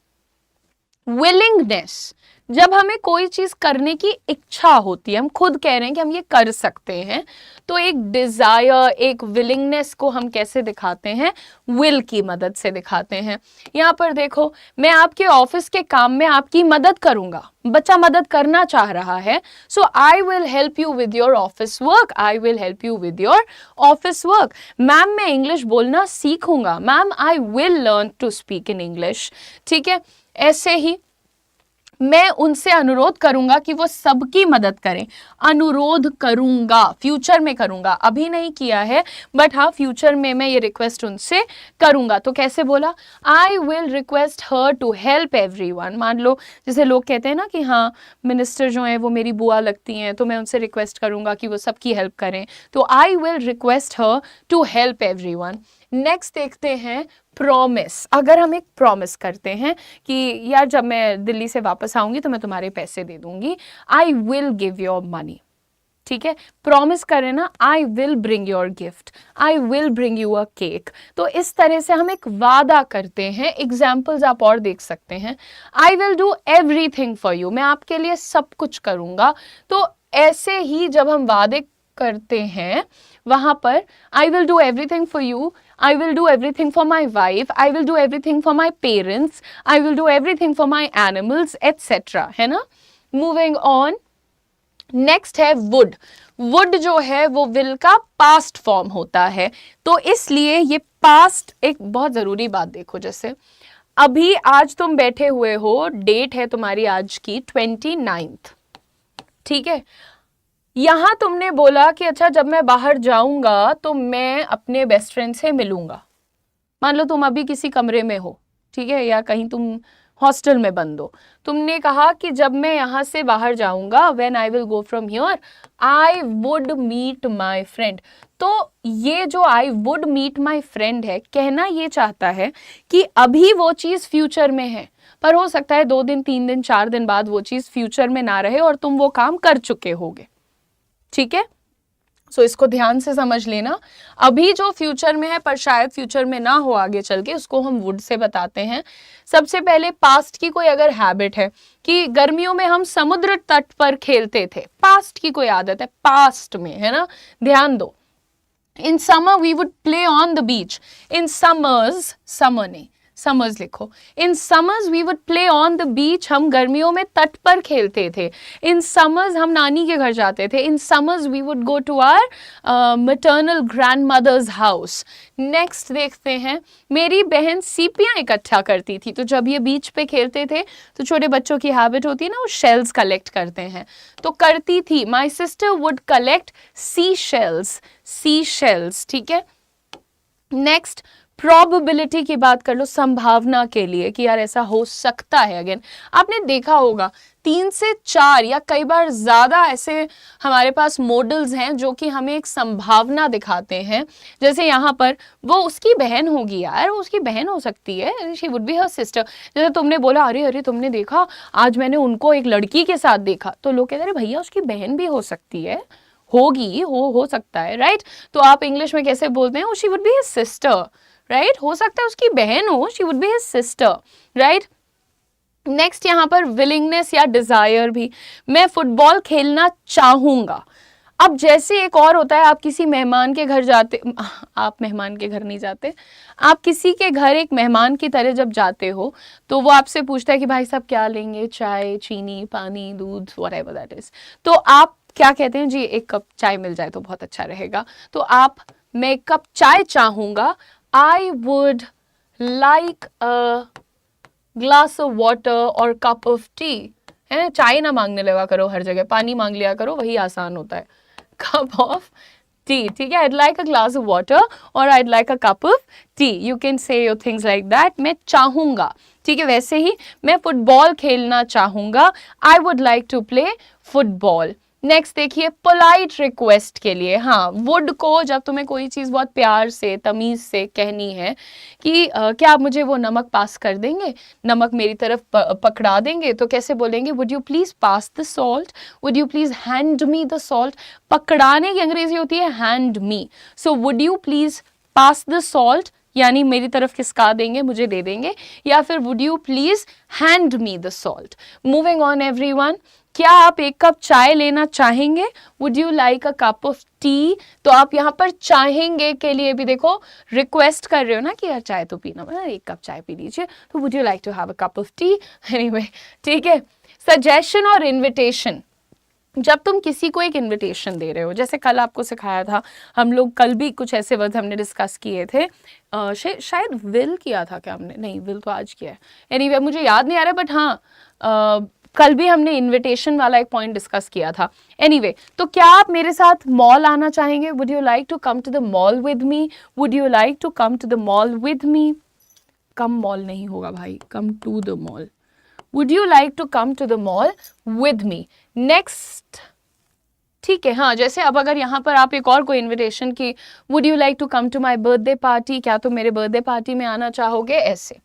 विलिंगनेस, जब हमें कोई चीज करने की इच्छा होती है, हम खुद कह रहे हैं कि हम ये कर सकते हैं, तो एक डिजायर, एक विलिंगनेस को हम कैसे दिखाते हैं, विल की मदद से दिखाते हैं. यहाँ पर देखो, मैं आपके ऑफिस के काम में आपकी मदद करूंगा, बच्चा मदद करना चाह रहा है, so I will help you with your office work, I will help you with your office work. Ma'am मैं इंग्लिश बोलना सीखूंगा, ma'am I will learn to speak in English. ठीक है, ऐसे ही मैं उनसे अनुरोध करूंगा कि वो सबकी मदद करें. अनुरोध करूंगा, फ्यूचर में करूंगा, अभी नहीं किया है, बट हाँ फ्यूचर में मैं ये रिक्वेस्ट उनसे करूंगा. तो कैसे बोला, I will request her to help everyone. मान लो जैसे लोग कहते हैं ना कि हाँ मिनिस्टर जो है वो मेरी बुआ लगती हैं, तो मैं उनसे रिक्वेस्ट करूंगा कि वो सबकी हेल्प करें, तो I will request her to help everyone. Next देखते हैं प्रॉमिस. अगर हम एक प्रॉमिस करते हैं कि यार जब मैं दिल्ली से वापस आऊंगी तो मैं तुम्हारे पैसे दे दूंगी, I will give your money. ठीक है, प्रॉमिस करें ना, I will bring your gift, I will bring you a cake. तो इस तरह से हम एक वादा करते हैं. एग्जाम्पल्स आप और देख सकते हैं, I will do everything for you, मैं आपके लिए सब कुछ करूंगा. तो ऐसे ही जब हम वादे करते हैं वहां पर I will do everything for you, I will do everything for my wife, I will do everything for my parents, I will do everything for my animals, etc. है ना. Moving on, next है would. would जो है वो will का past form होता है, तो इसलिए ये past एक बहुत जरूरी बात देखो. जैसे अभी आज तुम बैठे हुए हो, डेट है तुम्हारी आज की 29th, ठीक है. यहां तुमने बोला कि अच्छा जब मैं बाहर जाऊंगा तो मैं अपने बेस्ट फ्रेंड से मिलूंगा. मान लो तुम अभी किसी कमरे में हो, ठीक है, या कहीं तुम हॉस्टल में बंद हो, तुमने कहा कि जब मैं यहाँ से बाहर जाऊंगा, when I will go from here, I would meet my friend. तो ये जो I would meet my friend है, कहना ये चाहता है कि अभी वो चीज फ्यूचर में है, पर हो सकता है 2 दिन 3 दिन 4 दिन बाद वो चीज फ्यूचर में ना रहे और तुम वो काम कर चुके होगे. ठीक है, सो इसको ध्यान से समझ लेना. अभी जो फ्यूचर में है पर शायद फ्यूचर में ना हो आगे चल के, उसको हम वुड से बताते हैं. सबसे पहले पास्ट की कोई अगर हैबिट है कि गर्मियों में हम समुद्र तट पर खेलते थे, पास्ट की कोई आदत है, पास्ट में है ना, ध्यान दो. In summer we would play on the beach. In summers, summer नहीं, समर्स लिखो। In summers we would play on the beach, हम गर्मियों में तट पर खेलते थे। इन समर्स हम नानी के घर जाते थे। In summers we would go to our maternal grandmother's house. Next देखते हैं, मेरी बहन सीपियाँ इकट्ठा करती थी। तो जब ये बीच पे खेलते थे तो छोटे बच्चों की हैबिट होती है ना, वो शेल्स कलेक्ट करते हैं, तो करती थी। My sister would collect sea shells, sea shells, ठीक है। नेक्स्ट, प्रोबेबिलिटी की बात कर लो, संभावना के लिए कि यार ऐसा हो सकता है। अगेन आपने देखा होगा 3 से 4 या कई बार ज्यादा ऐसे हमारे पास मॉडल्स हैं जो कि हमें एक संभावना दिखाते हैं। जैसे यहाँ पर वो उसकी बहन होगी यार, वो उसकी बहन हो सकती है, she would be her sister. जैसे तुमने बोला अरे अरे तुमने देखा आज मैंने उनको एक लड़की के साथ देखा, तो लोग कहते हैं अरे भैया उसकी बहन भी हो सकती है, होगी, हो सकता है, राइट। तो आप इंग्लिश में कैसे बोलते हैं, she would be his sister, right. हो सकता है उसकी बहन हो, she would be his sister, right. Next यहाँ पर विलिंगनेस या डिजायर भी, मैं फुटबॉल खेलना चाहूंगा। अब जैसे एक और होता है, आप किसी मेहमान के घर जाते, आप मेहमान के घर नहीं जाते, आप किसी के घर एक मेहमान की तरह जब जाते हो तो वो आपसे पूछता है कि भाई साहब क्या लेंगे, चाय, चीनी, पानी, दूध, व्हाटएवर दैट इज। तो आप क्या कहते हैं, जी एक कप चाय मिल जाए तो बहुत अच्छा रहेगा। तो आप, मैं एक कप चाय चाहूंगा, I would like a glass of water और कप ऑफ टी, है। चाय ना मांगने लगा करो हर जगह, पानी मांग लिया करो, वही आसान होता है। कप ऑफ टी, ठीक है। I'd like a glass of water और I'd like a cup of tea. You can say your things like that. मैं चाहूंगा, ठीक है। वैसे ही मैं फुटबॉल खेलना चाहूंगा, I would like to play football. Next देखिए, पोलाइट रिक्वेस्ट के लिए, हाँ वुड को जब तुम्हें कोई चीज़ बहुत प्यार से तमीज़ से कहनी है कि क्या आप मुझे वो नमक पास कर देंगे, नमक मेरी तरफ पकड़ा देंगे, तो कैसे बोलेंगे, would you please pass the salt, would you please hand me the salt. पकड़ाने की अंग्रेजी होती है hand me, so would you please pass the salt यानी मेरी तरफ खिसका देंगे, मुझे दे देंगे, या फिर would you please hand me the salt. Moving on everyone, क्या आप एक कप चाय लेना चाहेंगे, would you like a cup of T. तो आप यहाँ पर चाहेंगे के लिए भी देखो रिक्वेस्ट कर रहे हो ना कि यार चाय तो पीना, मतलब एक कप चाय पी लीजिए, तो would you like to have a cup of tea, anyway, ठीक है। सजेशन और इन्विटेशन, जब तुम किसी को एक इनविटेशन दे रहे हो, जैसे कल आपको सिखाया था, हम लोग कल भी कुछ ऐसे वर्ड हमने डिस्कस किए थे, शायद विल किया था क्या हमने, नहीं विल तो आज किया है, एनीवे मुझे याद नहीं आ रहा, बट हाँ कल भी हमने इनविटेशन वाला एक पॉइंट डिस्कस किया था। एनीवे तो क्या आप मेरे साथ मॉल आना चाहेंगे, would you like to come to the mall with me, would you like to come to the mall with me. Come mall नहीं होगा भाई, come to the mall, would you like to come to the mall with me. Next, ठीक है, हाँ जैसे अब अगर यहाँ पर आप एक और कोई इनविटेशन की, would you like to come to my birthday party, क्या तुम मेरे बर्थडे पार्टी में आना चाहोगे, ऐसे।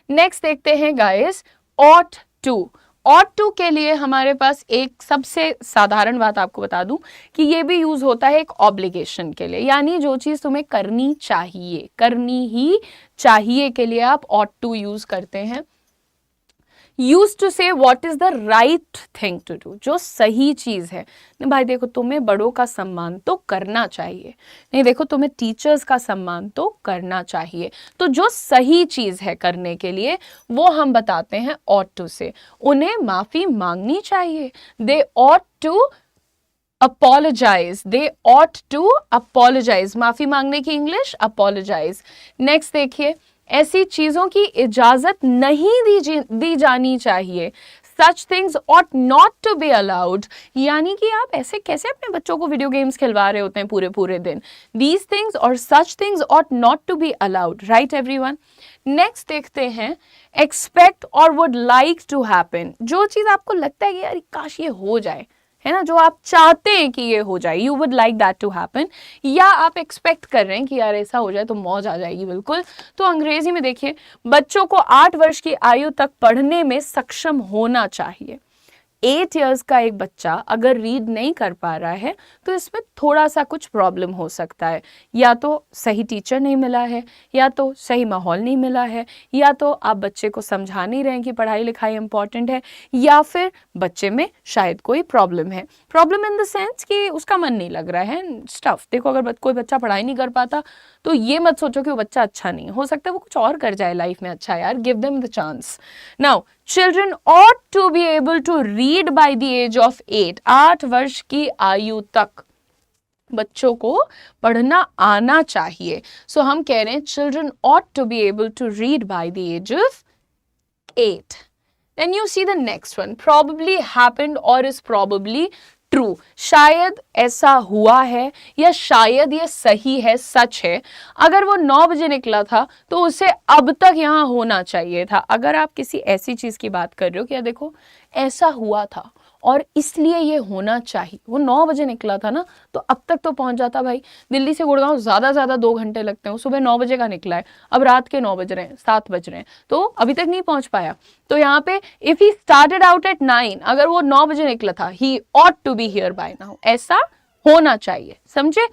नेक्स्ट देखते हैं guys, ought to. Ought to के लिए हमारे पास एक सबसे साधारण बात आपको बता दूं कि ये भी यूज होता है एक ऑब्लिगेशन के लिए, यानी जो चीज तुम्हें करनी चाहिए, करनी ही चाहिए के लिए आप ऑट टू यूज करते हैं। यूज टू से what is the right thing to do, जो सही चीज है। नहीं भाई देखो तुम्हें बड़ों का सम्मान तो करना चाहिए, नहीं देखो तुम्हें टीचर्स का सम्मान तो करना चाहिए, तो जो सही चीज है करने के लिए वो हम बताते हैं ऑट टू से। उन्हें माफी मांगनी चाहिए, they ought to apologize, they ought to apologize, माफी मांगने की इंग्लिश apologize। नेक्स्ट देखिए, ऐसी चीजों की इजाजत नहीं दी जानी चाहिए, such things ought not to be allowed, यानी कि आप ऐसे कैसे अपने बच्चों को वीडियो गेम्स खिलवा रहे होते हैं पूरे पूरे दिन। These things और such things ought not to be allowed, right everyone। Next देखते हैं, expect और would like to happen, जो चीज आपको लगता है कि यार काश ये हो जाए, है ना, जो आप चाहते हैं कि ये हो जाए, you would like that to happen, या आप एक्सपेक्ट कर रहे हैं कि यार ऐसा हो जाए तो मौज आ जाएगी बिल्कुल। तो अंग्रेजी में देखिए, बच्चों को 8 वर्ष की आयु तक पढ़ने में सक्षम होना चाहिए। 8 इयर्स का एक बच्चा अगर रीड नहीं कर पा रहा है तो इसमें थोड़ा सा कुछ प्रॉब्लम हो सकता है, या तो सही टीचर नहीं मिला है, या तो सही माहौल नहीं मिला है, या तो आप बच्चे को समझा नहीं रहे हैं कि पढ़ाई लिखाई इंपॉर्टेंट है, या फिर बच्चे में शायद कोई प्रॉब्लम है। प्रॉब्लम इन द सेंस कि उसका मन नहीं लग रहा है स्टफ। देखो अगर कोई बच्चा पढ़ाई नहीं कर पाता तो ये मत सोचो कि वो बच्चा अच्छा नहीं है, हो सकता है वो कुछ और कर जाए लाइफ में अच्छा, यार give them the chance. Now children ought to be able to read by the age of 8, 8 वर्ष की आयु तक बच्चों को पढ़ना आना चाहिए। सो हम कह रहे हैं children ought to be able to read by the age of 8. Then you see the next one, probably happened or is probably true. शायद ऐसा हुआ है या शायद ये सही है, सच है। अगर वो 9 बजे निकला था तो उसे अब तक यहाँ होना चाहिए था। अगर आप किसी ऐसी चीज की बात कर रहे हो कि यार देखो ऐसा हुआ था और इसलिए ये होना चाहिए, वो 9 बजे निकला था ना तो अब तक तो पहुंच जाता भाई। दिल्ली से गुड़गांव ज्यादा 2 घंटे लगते हैं, वो सुबह 9 बजे का निकला है, अब रात के 9 बज रहे हैं, 7 बज रहे हैं, तो अभी तक नहीं पहुंच पाया। तो यहाँ पे if he started out at 9, अगर वो 9 बजे निकला था, he ought to be here by now, ऐसा होना चाहिए, समझे।